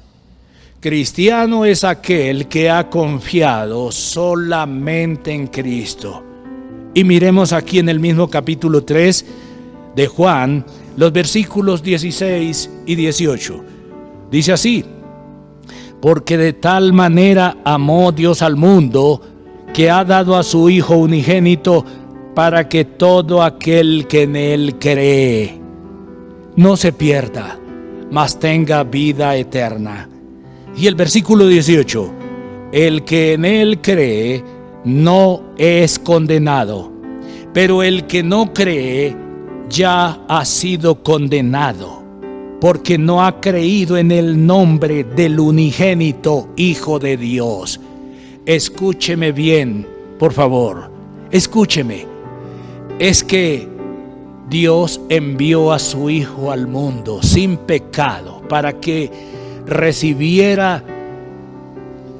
Cristiano es aquel que ha confiado solamente en Cristo. Y miremos aquí en el mismo capítulo 3 de Juan, los versículos 16 y 18. Dice así: porque de tal manera amó Dios al mundo, que ha dado a su Hijo unigénito, para que todo aquel que en Él cree no se pierda, mas tenga vida eterna. Y el versículo 18: el que en Él cree no es condenado, pero el que no cree ya ha sido condenado, porque no ha creído en el nombre del unigénito Hijo de Dios. Escúcheme bien, por favor, escúcheme. Es que Dios envió a su Hijo al mundo sin pecado para que recibiera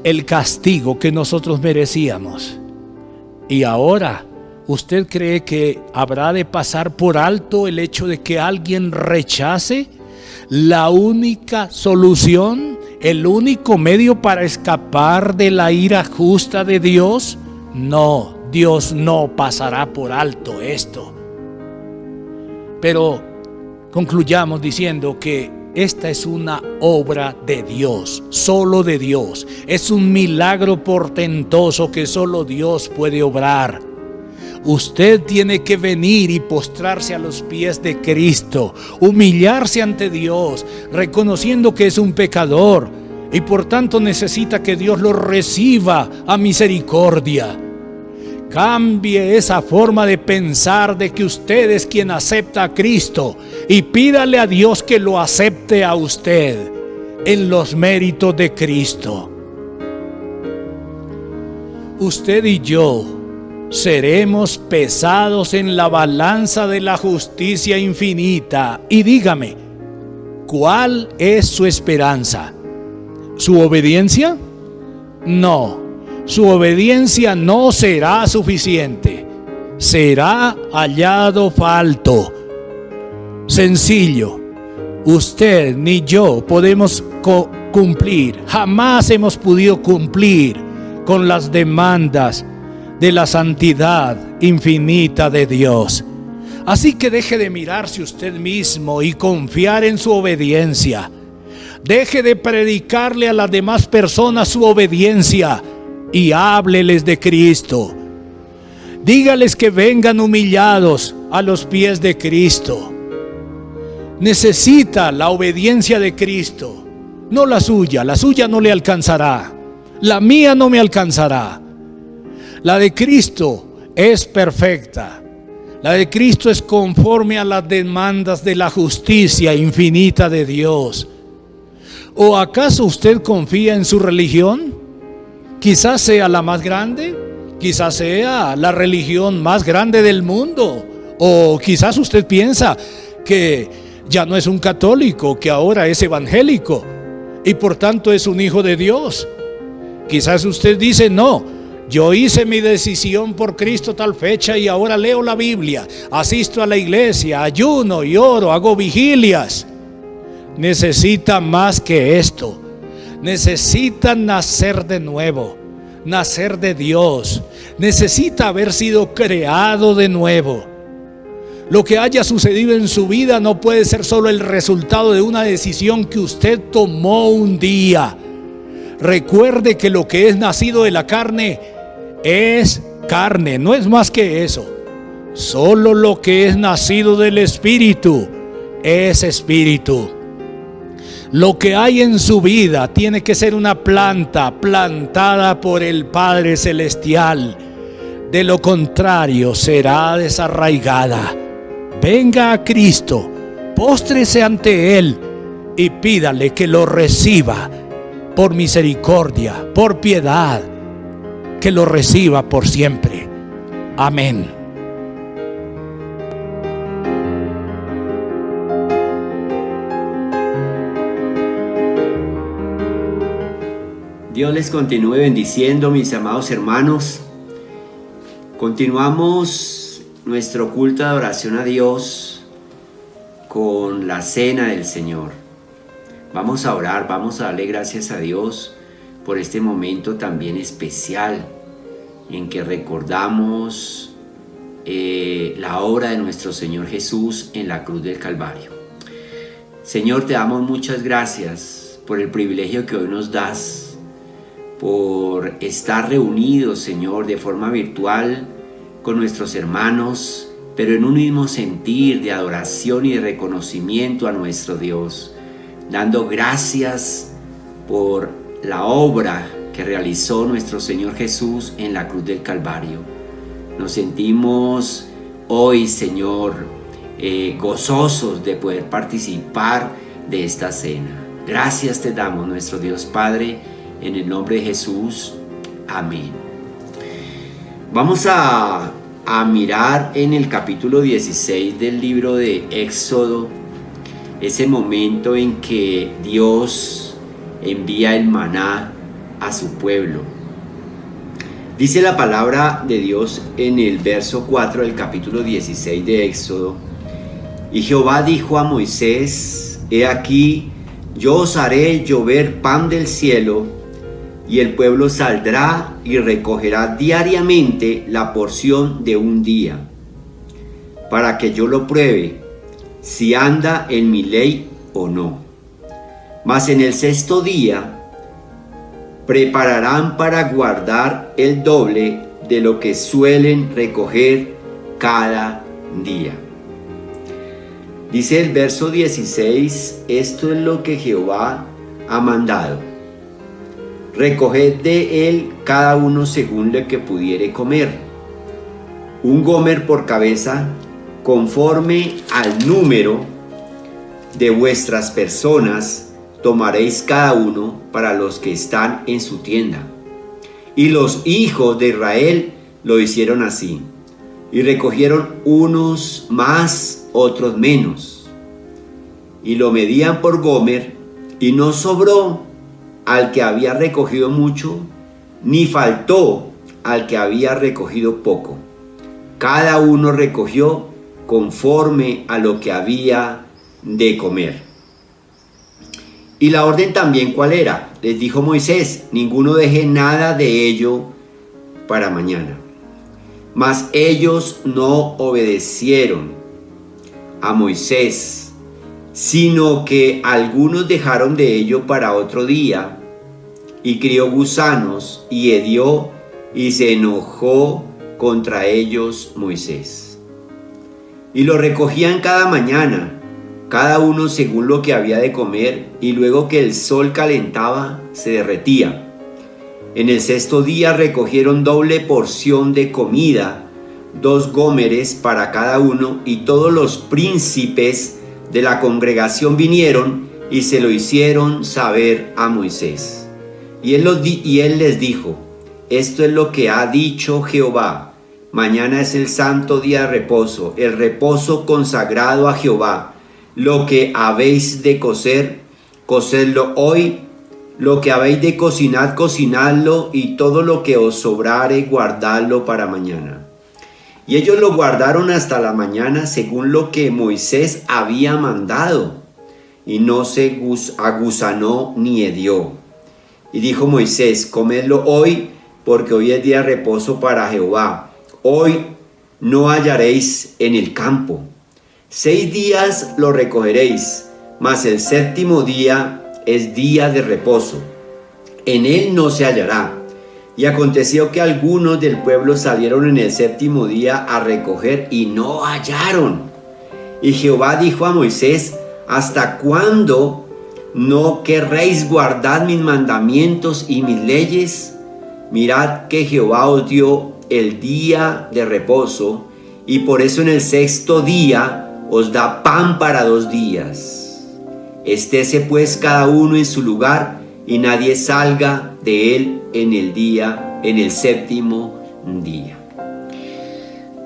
el castigo que nosotros merecíamos. Y ahora, ¿usted cree que habrá de pasar por alto el hecho de que alguien rechace la única solución, el único medio para escapar de la ira justa de Dios? No, Dios no pasará por alto esto. Pero concluyamos diciendo que esta es una obra de Dios, solo de Dios. Es un milagro portentoso que solo Dios puede obrar. Usted tiene que venir y postrarse a los pies de Cristo, humillarse ante Dios, reconociendo que es un pecador y por tanto necesita que Dios lo reciba a misericordia. Cambie esa forma de pensar de que usted es quien acepta a Cristo y pídale a Dios que lo acepte a usted en los méritos de Cristo. Usted y yo seremos pesados en la balanza de la justicia infinita. Y dígame, ¿cuál es su esperanza? ¿Su obediencia? No. Su obediencia no será suficiente, será hallado falto. Sencillo, usted ni yo podemos cumplir, jamás hemos podido cumplir con las demandas de la santidad infinita de Dios. Así que deje de mirarse usted mismo y confiar en su obediencia. Deje de predicarle a las demás personas su obediencia y hábleles de Cristo. Dígales que vengan humillados a los pies de Cristo. Necesita la obediencia de Cristo, no la suya no le alcanzará, la mía no me alcanzará. La de Cristo es perfecta, la de Cristo es conforme a las demandas de la justicia infinita de Dios. ¿O acaso usted confía en su religión? Quizás sea la más grande, quizás sea la religión más grande del mundo, o quizás usted piensa que ya no es un católico, que ahora es evangélico y por tanto es un hijo de Dios. Quizás usted dice: no, yo hice mi decisión por Cristo tal fecha y ahora leo la Biblia, asisto a la iglesia, ayuno y oro, hago vigilias. Necesita más que esto. Necesita nacer de nuevo, nacer de Dios. Necesita haber sido creado de nuevo. Lo que haya sucedido en su vida no puede ser solo el resultado de una decisión que usted tomó un día. Recuerde que lo que es nacido de la carne es carne, no es más que eso. Solo lo que es nacido del Espíritu es espíritu. Lo que hay en su vida tiene que ser una planta plantada por el Padre Celestial. De lo contrario, será desarraigada. Venga a Cristo, póstrese ante Él y pídale que lo reciba por misericordia, por piedad, que lo reciba por siempre. Amén. Dios les continúe bendiciendo, mis amados hermanos. Continuamos nuestro culto de adoración a Dios con la cena del Señor. Vamos a orar, vamos a darle gracias a Dios por este momento también especial en que recordamos la obra de nuestro Señor Jesús en la cruz del Calvario. Señor, te damos muchas gracias por el privilegio que hoy nos das, por estar reunidos, Señor, de forma virtual con nuestros hermanos, pero en un mismo sentir de adoración y de reconocimiento a nuestro Dios, dando gracias por la obra que realizó nuestro Señor Jesús en la cruz del Calvario. Nos sentimos hoy, Señor, gozosos de poder participar de esta cena. Gracias te damos, nuestro Dios Padre, en el nombre de Jesús. Amén. Vamos a mirar en el capítulo 16 del libro de Éxodo, ese momento en que Dios envía el maná a su pueblo. Dice la palabra de Dios en el verso 4 del capítulo 16 de Éxodo: y Jehová dijo a Moisés: he aquí, yo os haré llover pan del cielo, y el pueblo saldrá y recogerá diariamente la porción de un día, para que yo lo pruebe, si anda en mi ley o no. Mas en el sexto día prepararán para guardar el doble de lo que suelen recoger cada día. Dice el verso 16: esto es lo que Jehová ha mandado: recoged de él cada uno según lo que pudiere comer, un gomer por cabeza, conforme al número de vuestras personas tomaréis cada uno para los que están en su tienda. Y los hijos de Israel lo hicieron así, y recogieron unos más, otros menos, y lo medían por gomer, y no sobró al que había recogido mucho, ni faltó al que había recogido poco. Cada uno recogió conforme a lo que había de comer. Y la orden también, ¿cuál era? Les dijo Moisés: ninguno deje nada de ello para mañana. Mas ellos no obedecieron a Moisés, sino que algunos dejaron de ello para otro día, y crió gusanos, y hedió, y se enojó contra ellos Moisés. Y lo recogían cada mañana, cada uno según lo que había de comer, y luego que el sol calentaba, se derretía. En el sexto día recogieron doble porción de comida, 2 gómeres para cada uno, y todos los príncipes de la congregación vinieron y se lo hicieron saber a Moisés. Y él les dijo: esto es lo que ha dicho Jehová: mañana es el santo día de reposo, el reposo consagrado a Jehová. Lo que habéis de cocer, cocedlo hoy; lo que habéis de cocinar, cocinadlo; y todo lo que os sobrare, guardadlo para mañana. Y ellos lo guardaron hasta la mañana, según lo que Moisés había mandado, y no se agusanó ni hedió. Y dijo Moisés: comedlo hoy, porque hoy es día de reposo para Jehová. Hoy no hallaréis en el campo. 6 días lo recogeréis, mas el séptimo día es día de reposo. En él no se hallará. Y aconteció que algunos del pueblo salieron en el séptimo día a recoger y no hallaron. Y Jehová dijo a Moisés: ¿hasta cuándo no querréis guardar mis mandamientos y mis leyes? Mirad que Jehová os dio el día de reposo, y por eso en el sexto día os da pan para 2 días. Estése pues cada uno en su lugar, y nadie salga de él en el séptimo día.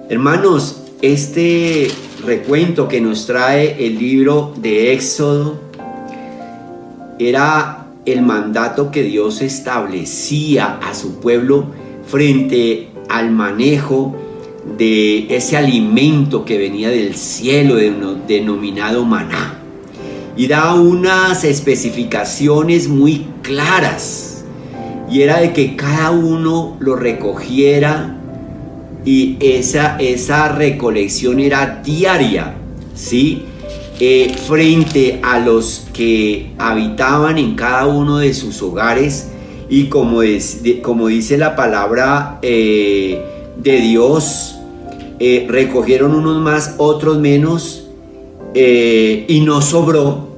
Hermanos, este recuento que nos trae el libro de Éxodo era el mandato que Dios establecía a su pueblo frente al manejo de ese alimento que venía del cielo, denominado maná, y da unas especificaciones muy claras, y era de que cada uno lo recogiera y esa recolección era diaria, ¿sí? Frente a los que habitaban en cada uno de sus hogares, y como dice la palabra de Dios, recogieron unos más, otros menos, y no sobró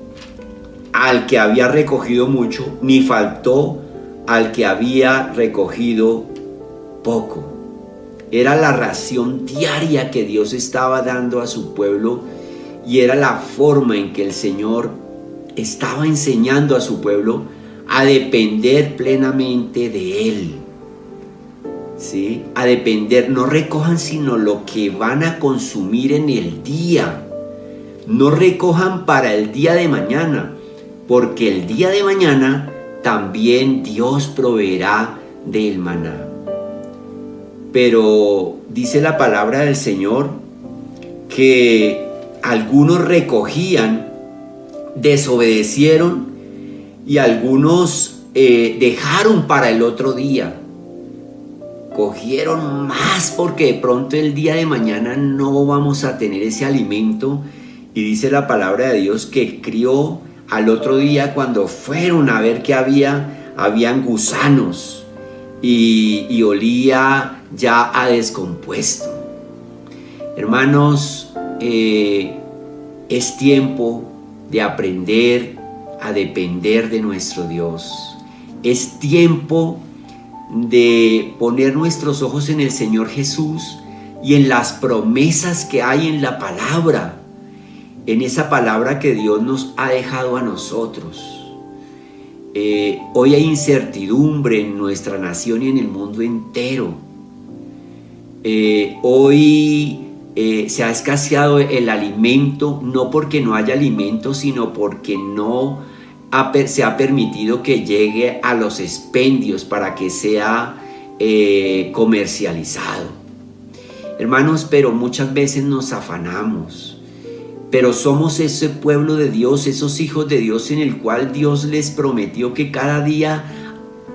al que había recogido mucho, ni faltó al que había recogido poco. Era la ración diaria que Dios estaba dando a su pueblo, y era la forma en que el Señor estaba enseñando a su pueblo a depender plenamente de Él. ¿Sí? A depender, no recojan sino lo que van a consumir en el día. No recojan para el día de mañana, porque el día de mañana también Dios proveerá del maná. Pero dice la palabra del Señor que algunos recogían, desobedecieron, y algunos dejaron para el otro día. Cogieron más porque de pronto el día de mañana no vamos a tener ese alimento. Y dice la palabra de Dios que crió al otro día, cuando fueron a ver que habían gusanos y olía ya a descompuesto. Hermanos, es tiempo de aprender a depender de nuestro Dios. Es tiempo de poner nuestros ojos en el Señor Jesús y en las promesas que hay en la palabra, en esa palabra que Dios nos ha dejado a nosotros. Hoy hay incertidumbre en nuestra nación y en el mundo entero. Hoy se ha escaseado el alimento, no porque no haya alimento, sino porque no se ha permitido que llegue a los expendios para que sea comercializado. Hermanos, pero muchas veces nos afanamos, pero somos ese pueblo de Dios, esos hijos de Dios en el cual Dios les prometió que cada día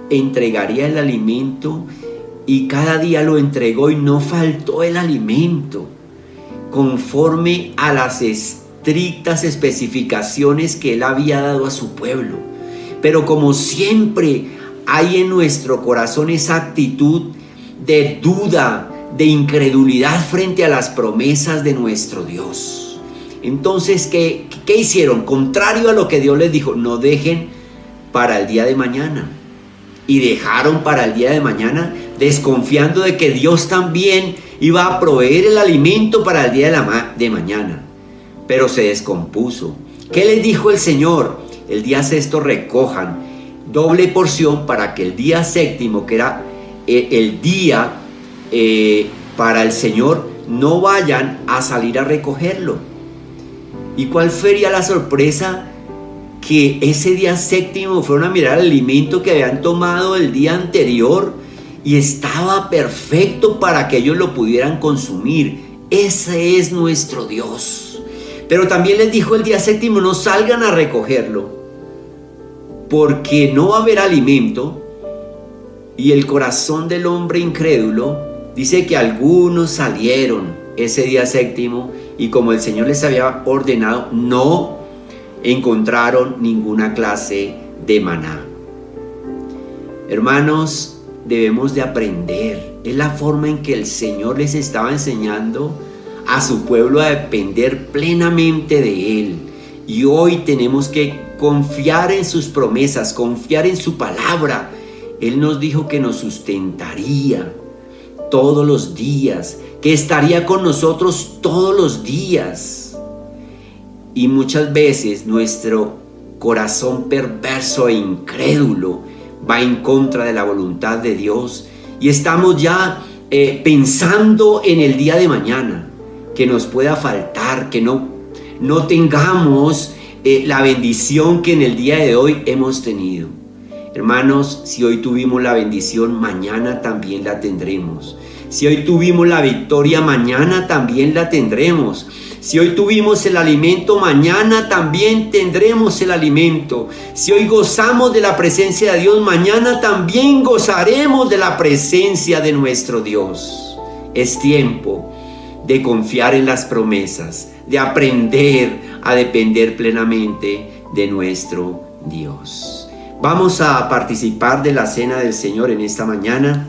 entregaría el alimento, y cada día lo entregó y no faltó el alimento, conforme a las estrictas especificaciones que Él había dado a su pueblo. Pero como siempre hay en nuestro corazón esa actitud de duda, de incredulidad frente a las promesas de nuestro Dios. Entonces, ¿qué hicieron? Contrario a lo que Dios les dijo, no dejen para el día de mañana. Y dejaron para el día de mañana, desconfiando de que Dios también iba a proveer el alimento para el día de mañana. Pero se descompuso. ¿Qué les dijo el Señor? El día sexto recojan doble porción, para que el día séptimo, que era el día para el Señor, no vayan a salir a recogerlo. ¿Y cuál sería la sorpresa? Que ese día séptimo fueron a mirar el alimento que habían tomado el día anterior y estaba perfecto para que ellos lo pudieran consumir. Ese es nuestro Dios. Pero también les dijo el día séptimo, no salgan a recogerlo, porque no va a haber alimento. Y el corazón del hombre incrédulo dice que algunos salieron ese día séptimo, y como el Señor les había ordenado, no encontraron ninguna clase de maná. Hermanos, debemos de aprender. Es la forma en que el Señor les estaba enseñando a su pueblo a depender plenamente de Él. Y hoy tenemos que confiar en sus promesas, confiar en su palabra. Él nos dijo que nos sustentaría todos los días, que estaría con nosotros todos los días. Y muchas veces nuestro corazón perverso e incrédulo va en contra de la voluntad de Dios, y estamos ya pensando en el día de mañana, que nos pueda faltar, que no tengamos la bendición que en el día de hoy hemos tenido. Hermanos, si hoy tuvimos la bendición, mañana también la tendremos. Si hoy tuvimos la victoria, mañana también la tendremos. Si hoy tuvimos el alimento, mañana también tendremos el alimento. Si hoy gozamos de la presencia de Dios, mañana también gozaremos de la presencia de nuestro Dios. Es tiempo de confiar en las promesas, de aprender a depender plenamente de nuestro Dios. Vamos a participar de la cena del Señor en esta mañana.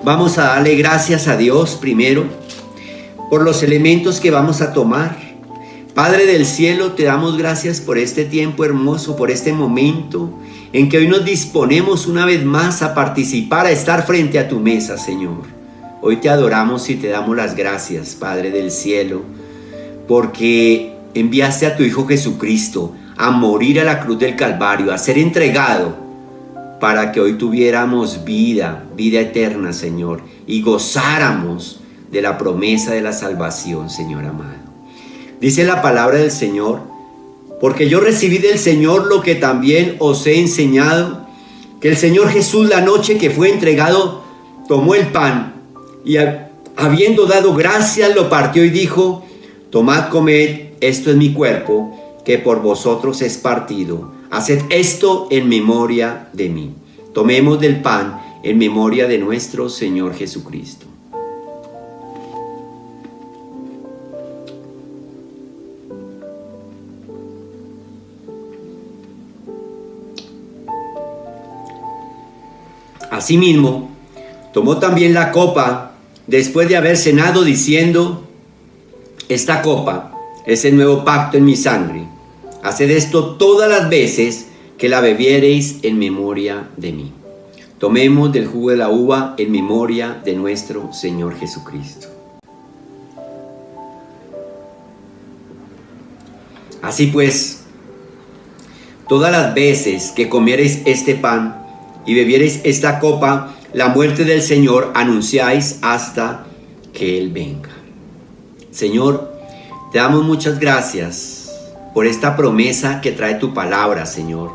Vamos a darle gracias a Dios primero por los elementos que vamos a tomar. Padre del cielo, te damos gracias por este tiempo hermoso, por este momento en que hoy nos disponemos una vez más a participar, a estar frente a tu mesa, Señor. Hoy te adoramos y te damos las gracias, Padre del cielo, porque enviaste a tu Hijo Jesucristo a morir a la cruz del Calvario, a ser entregado, para que hoy tuviéramos vida eterna, Señor, y gozáramos de la promesa de la salvación, Señor amado. Dice la palabra del Señor: porque yo recibí del Señor lo que también os he enseñado, que el Señor Jesús, la noche que fue entregado, tomó el pan y habiendo dado gracias, lo partió y dijo: tomad, comed, esto es mi cuerpo, que por vosotros es partido. Haced esto en memoria de mí. Tomemos del pan en memoria de nuestro Señor Jesucristo. Asimismo, tomó también la copa después de haber cenado, diciendo: esta copa es el nuevo pacto en mi sangre. Haced esto todas las veces que la bebiereis en memoria de mí. Tomemos del jugo de la uva en memoria de nuestro Señor Jesucristo. Así pues, todas las veces que comiereis este pan y bebiereis esta copa, la muerte del Señor anunciáis hasta que Él venga. Señor, te damos muchas gracias por esta promesa que trae tu palabra, Señor.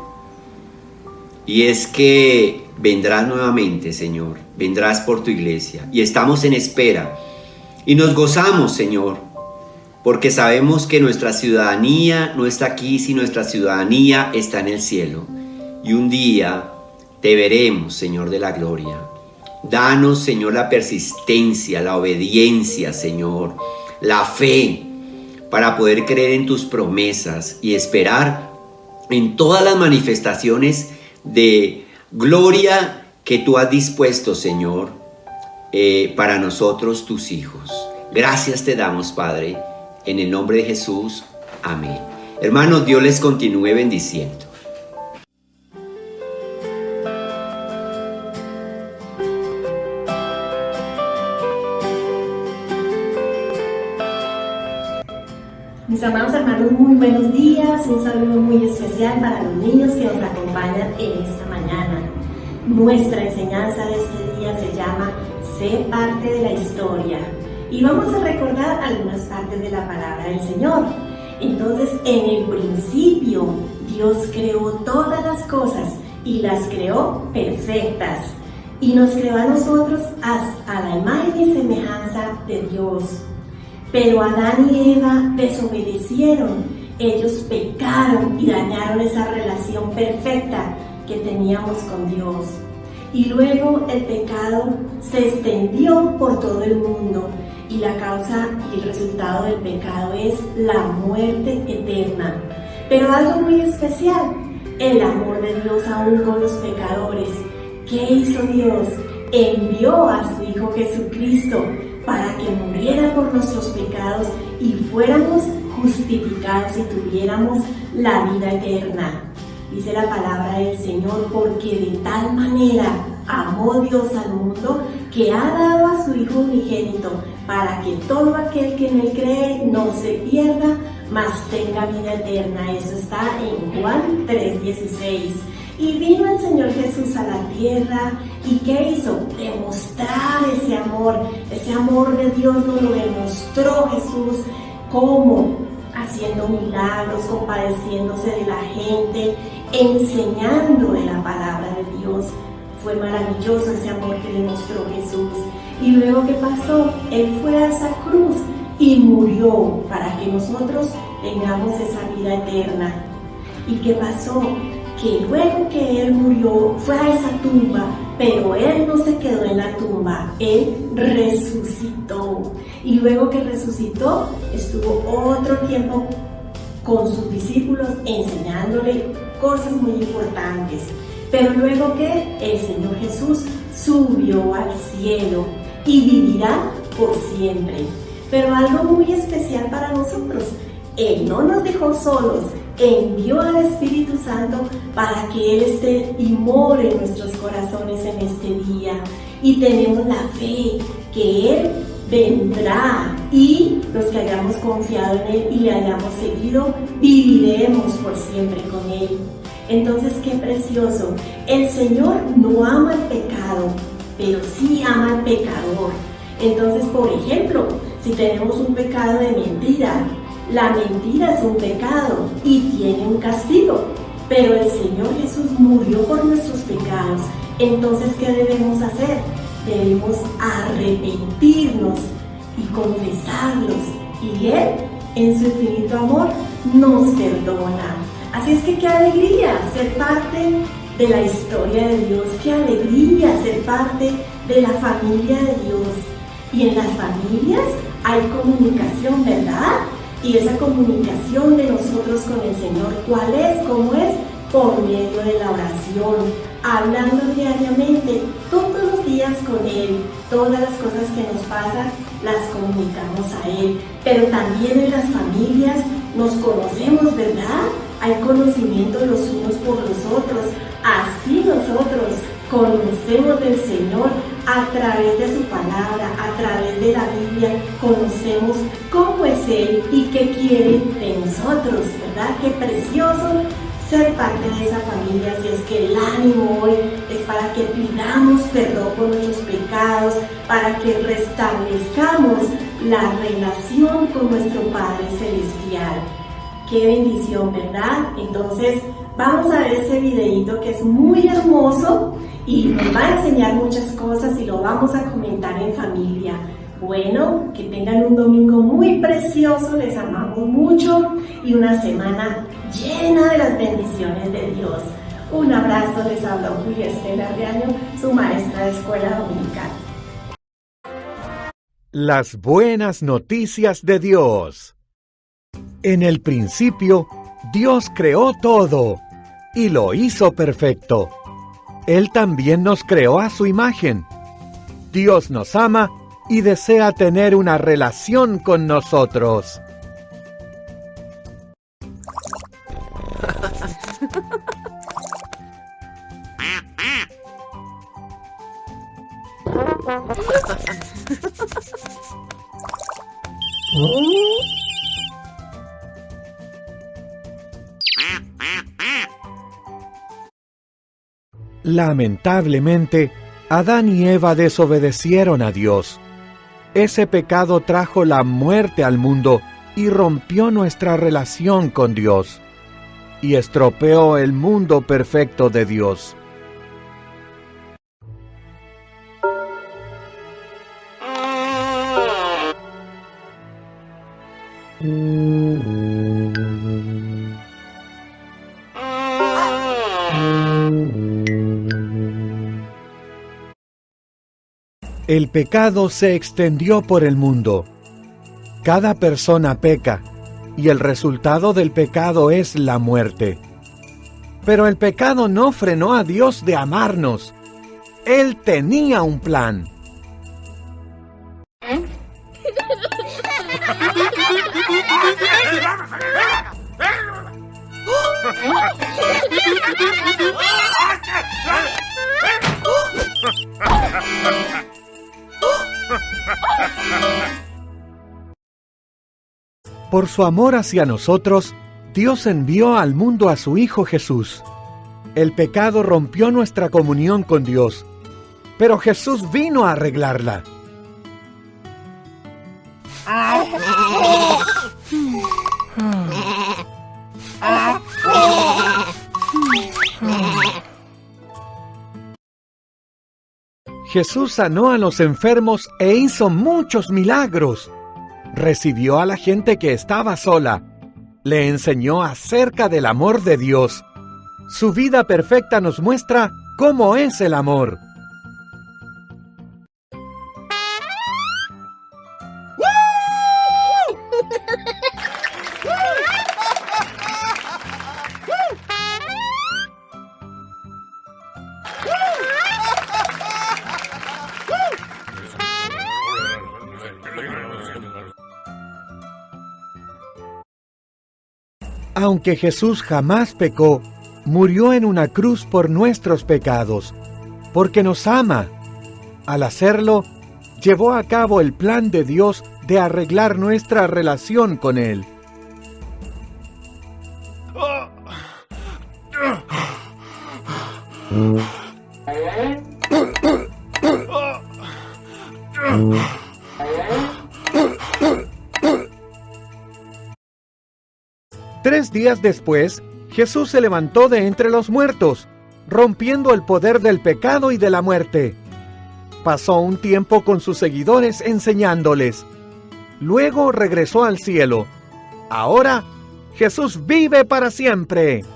Y es que vendrás nuevamente, Señor. Vendrás por tu iglesia. Y estamos en espera. Y nos gozamos, Señor, porque sabemos que nuestra ciudadanía no está aquí, sino nuestra ciudadanía está en el cielo. Y un día te veremos, Señor de la gloria. Danos, Señor, la persistencia, la obediencia, Señor, la fe, para poder creer en tus promesas y esperar en todas las manifestaciones de gloria que tú has dispuesto, Señor, para nosotros, tus hijos. Gracias te damos, Padre, en el nombre de Jesús. Amén. Hermanos, Dios les continúe bendiciendo. Mis amados hermanos, muy buenos días. Un saludo muy especial para los niños que nos acompañan en esta mañana. Nuestra enseñanza de este día se llama Sé parte de la historia. Y vamos a recordar algunas partes de la palabra del Señor. Entonces, en el principio, Dios creó todas las cosas y las creó perfectas. Y nos creó a nosotros a la imagen y semejanza de Dios. Pero Adán y Eva desobedecieron, ellos pecaron y dañaron esa relación perfecta que teníamos con Dios. Y luego el pecado se extendió por todo el mundo y la causa y el resultado del pecado es la muerte eterna. Pero algo muy especial, el amor de Dios aún con los pecadores. ¿Qué hizo Dios? Envió a su Hijo Jesucristo para que muriera por nuestros pecados y fuéramos justificados y tuviéramos la vida eterna. Dice la palabra del Señor: porque de tal manera amó Dios al mundo que ha dado a su Hijo unigénito, para que todo aquel que en Él cree no se pierda, mas tenga vida eterna. Eso está en Juan 3:16. Y vino el Señor Jesús a la tierra, ¿y qué hizo? Demostrar ese amor de Dios nos lo demostró Jesús. ¿Cómo? Haciendo milagros, compadeciéndose de la gente, enseñando de la palabra de Dios. Fue maravilloso ese amor que demostró Jesús. Y luego, ¿qué pasó? Él fue a esa cruz y murió para que nosotros tengamos esa vida eterna. ¿Y qué pasó? Que luego que Él murió, fue a esa tumba Pero Él no se quedó en la tumba, Él resucitó. Y luego que resucitó, estuvo otro tiempo con sus discípulos enseñándole cosas muy importantes. Pero luego que el Señor Jesús subió al cielo y vivirá por siempre. Pero algo muy especial para nosotros, Él no nos dejó solos, envió al Espíritu Santo para que Él esté y more en nuestros corazones en este día. Y tenemos la fe que Él vendrá y los que hayamos confiado en Él y le hayamos seguido, viviremos por siempre con Él. Entonces, qué precioso. El Señor no ama el pecado, pero sí ama al pecador. Entonces, por ejemplo, si tenemos un pecado de mentira, la mentira es un pecado y tiene un castigo, pero el Señor Jesús murió por nuestros pecados. Entonces, ¿qué debemos hacer? Debemos arrepentirnos y confesarlos, y Él, en su infinito amor, nos perdona. Así es que qué alegría ser parte de la historia de Dios, qué alegría ser parte de la familia de Dios. Y en las familias hay comunicación, ¿verdad? Y esa comunicación de nosotros con el Señor, ¿cuál es? ¿Cómo es? Por medio de la oración, hablando diariamente, todos los días con Él. Todas las cosas que nos pasan las comunicamos a Él. Pero también en las familias nos conocemos, ¿verdad? Hay conocimiento los unos por los otros. Así nosotros conocemos del Señor a través de su palabra, a través de la Biblia. Conocemos cómo es Él y qué quiere de nosotros, ¿verdad? Qué precioso ser parte de esa familia. Así es que el ánimo hoy es para que pidamos perdón por nuestros pecados, para que restablezcamos la relación con nuestro Padre Celestial. Qué bendición, ¿verdad? Entonces, vamos a ver ese videíto que es muy hermoso y nos va a enseñar muchas cosas y lo vamos a comentar en familia. Bueno, que tengan un domingo muy precioso, les amamos mucho y una semana llena de las bendiciones de Dios. Un abrazo, les habla Julia Estela Reaño, su maestra de escuela dominical. Las buenas noticias de Dios. En el principio, Dios creó todo y lo hizo perfecto. Él también nos creó a su imagen. Dios nos ama y desea tener una relación con nosotros. Lamentablemente, Adán y Eva desobedecieron a Dios. Ese pecado trajo la muerte al mundo y rompió nuestra relación con Dios, y estropeó el mundo perfecto de Dios. El pecado se extendió por el mundo. Cada persona peca, y el resultado del pecado es la muerte. Pero el pecado no frenó a Dios de amarnos. Él tenía un plan. Por su amor hacia nosotros, Dios envió al mundo a su Hijo Jesús. El pecado rompió nuestra comunión con Dios, pero Jesús vino a arreglarla. Jesús sanó a los enfermos e hizo muchos milagros. Recibió a la gente que estaba sola. Le enseñó acerca del amor de Dios. Su vida perfecta nos muestra cómo es el amor. Aunque Jesús jamás pecó, murió en una cruz por nuestros pecados, porque nos ama. Al hacerlo, llevó a cabo el plan de Dios de arreglar nuestra relación con Él. Tres días después, Jesús se levantó de entre los muertos, rompiendo el poder del pecado y de la muerte. Pasó un tiempo con sus seguidores enseñándoles. Luego regresó al cielo. Ahora, Jesús vive para siempre.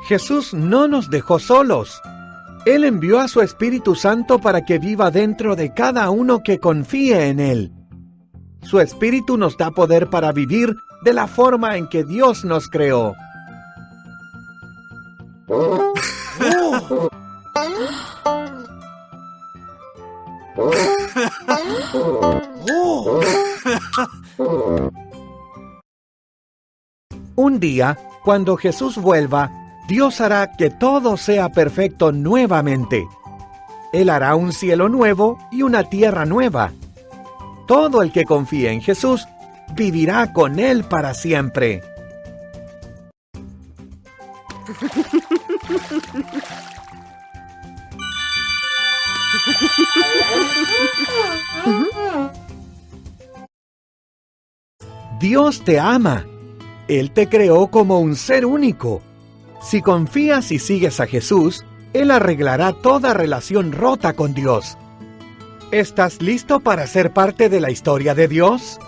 Jesús no nos dejó solos. Él envió a su Espíritu Santo para que viva dentro de cada uno que confíe en Él. Su Espíritu nos da poder para vivir de la forma en que Dios nos creó. Un día, cuando Jesús vuelva, Dios hará que todo sea perfecto nuevamente. Él hará un cielo nuevo y una tierra nueva. Todo el que confíe en Jesús vivirá con Él para siempre. Dios te ama. Él te creó como un ser único. Si confías y sigues a Jesús, Él arreglará toda relación rota con Dios. ¿Estás listo para ser parte de la historia de Dios?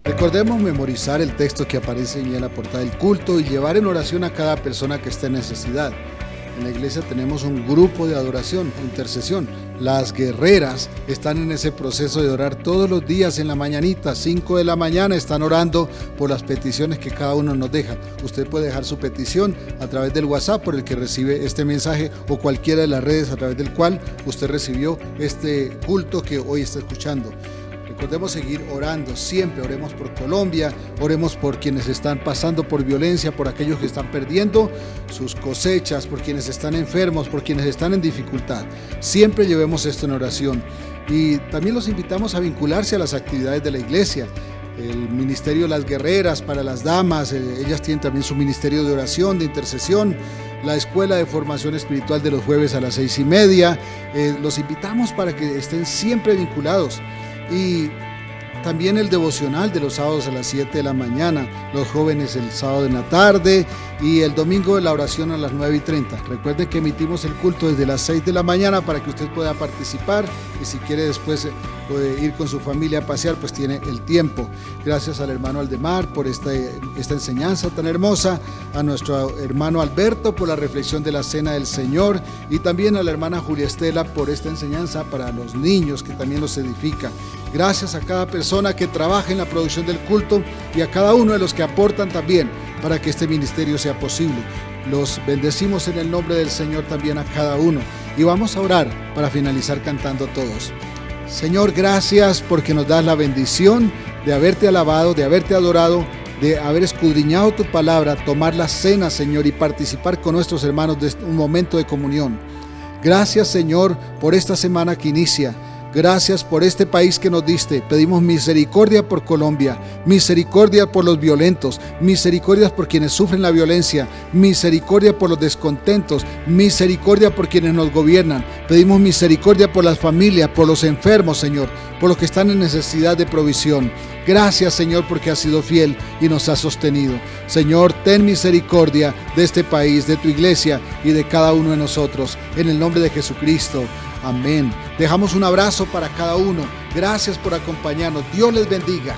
Recordemos memorizar el texto que aparece en la portada del culto y llevar en oración a cada persona que esté en necesidad. En la iglesia tenemos un grupo de adoración, intercesión. Las guerreras están en ese proceso de orar todos los días en la mañanita, 5 de la mañana, están orando por las peticiones que cada uno nos deja. Usted puede dejar su petición a través del WhatsApp por el que recibe este mensaje o cualquiera de las redes a través del cual usted recibió este culto que hoy está escuchando. Recordemos seguir orando, siempre oremos por Colombia, oremos por quienes están pasando por violencia, por aquellos que están perdiendo sus cosechas, por quienes están enfermos, por quienes están en dificultad. Siempre llevemos esto en oración y también los invitamos a vincularse a las actividades de la iglesia. El Ministerio de las Guerreras para las damas, ellas tienen también su ministerio de oración, de intercesión, la Escuela de Formación Espiritual de los jueves a las 6:30. Los invitamos para que estén siempre vinculados. Y también el devocional de los sábados a las 7 de la mañana, los jóvenes el sábado en la tarde y el domingo de la oración a las 9:30. Recuerde que emitimos el culto desde las 6 de la mañana para que usted pueda participar y si quiere después puede ir con su familia a pasear, pues tiene el tiempo. Gracias al hermano Aldemar por esta enseñanza tan hermosa, a nuestro hermano Alberto por la reflexión de la Cena del Señor y también a la hermana Julia Estela por esta enseñanza para los niños que también los edifica. Gracias a cada persona que trabaja en la producción del culto y a cada uno de los que aportan también para que este ministerio sea posible. Los bendecimos en el nombre del Señor también a cada uno y vamos a orar para finalizar cantando todos. Señor, gracias porque nos das la bendición de haberte alabado, de haberte adorado, de haber escudriñado tu palabra, tomar la cena, Señor, y participar con nuestros hermanos de un momento de comunión. Gracias, Señor, por esta semana que inicia. Gracias por este país que nos diste. Pedimos misericordia por Colombia, misericordia por los violentos, misericordia por quienes sufren la violencia, misericordia por los descontentos, misericordia por quienes nos gobiernan. Pedimos misericordia por las familias, por los enfermos, Señor, por los que están en necesidad de provisión. Gracias, Señor, porque has sido fiel y nos has sostenido. Señor, ten misericordia de este país, de tu iglesia y de cada uno de nosotros. En el nombre de Jesucristo. Amén. Dejamos un abrazo para cada uno. Gracias por acompañarnos. Dios les bendiga.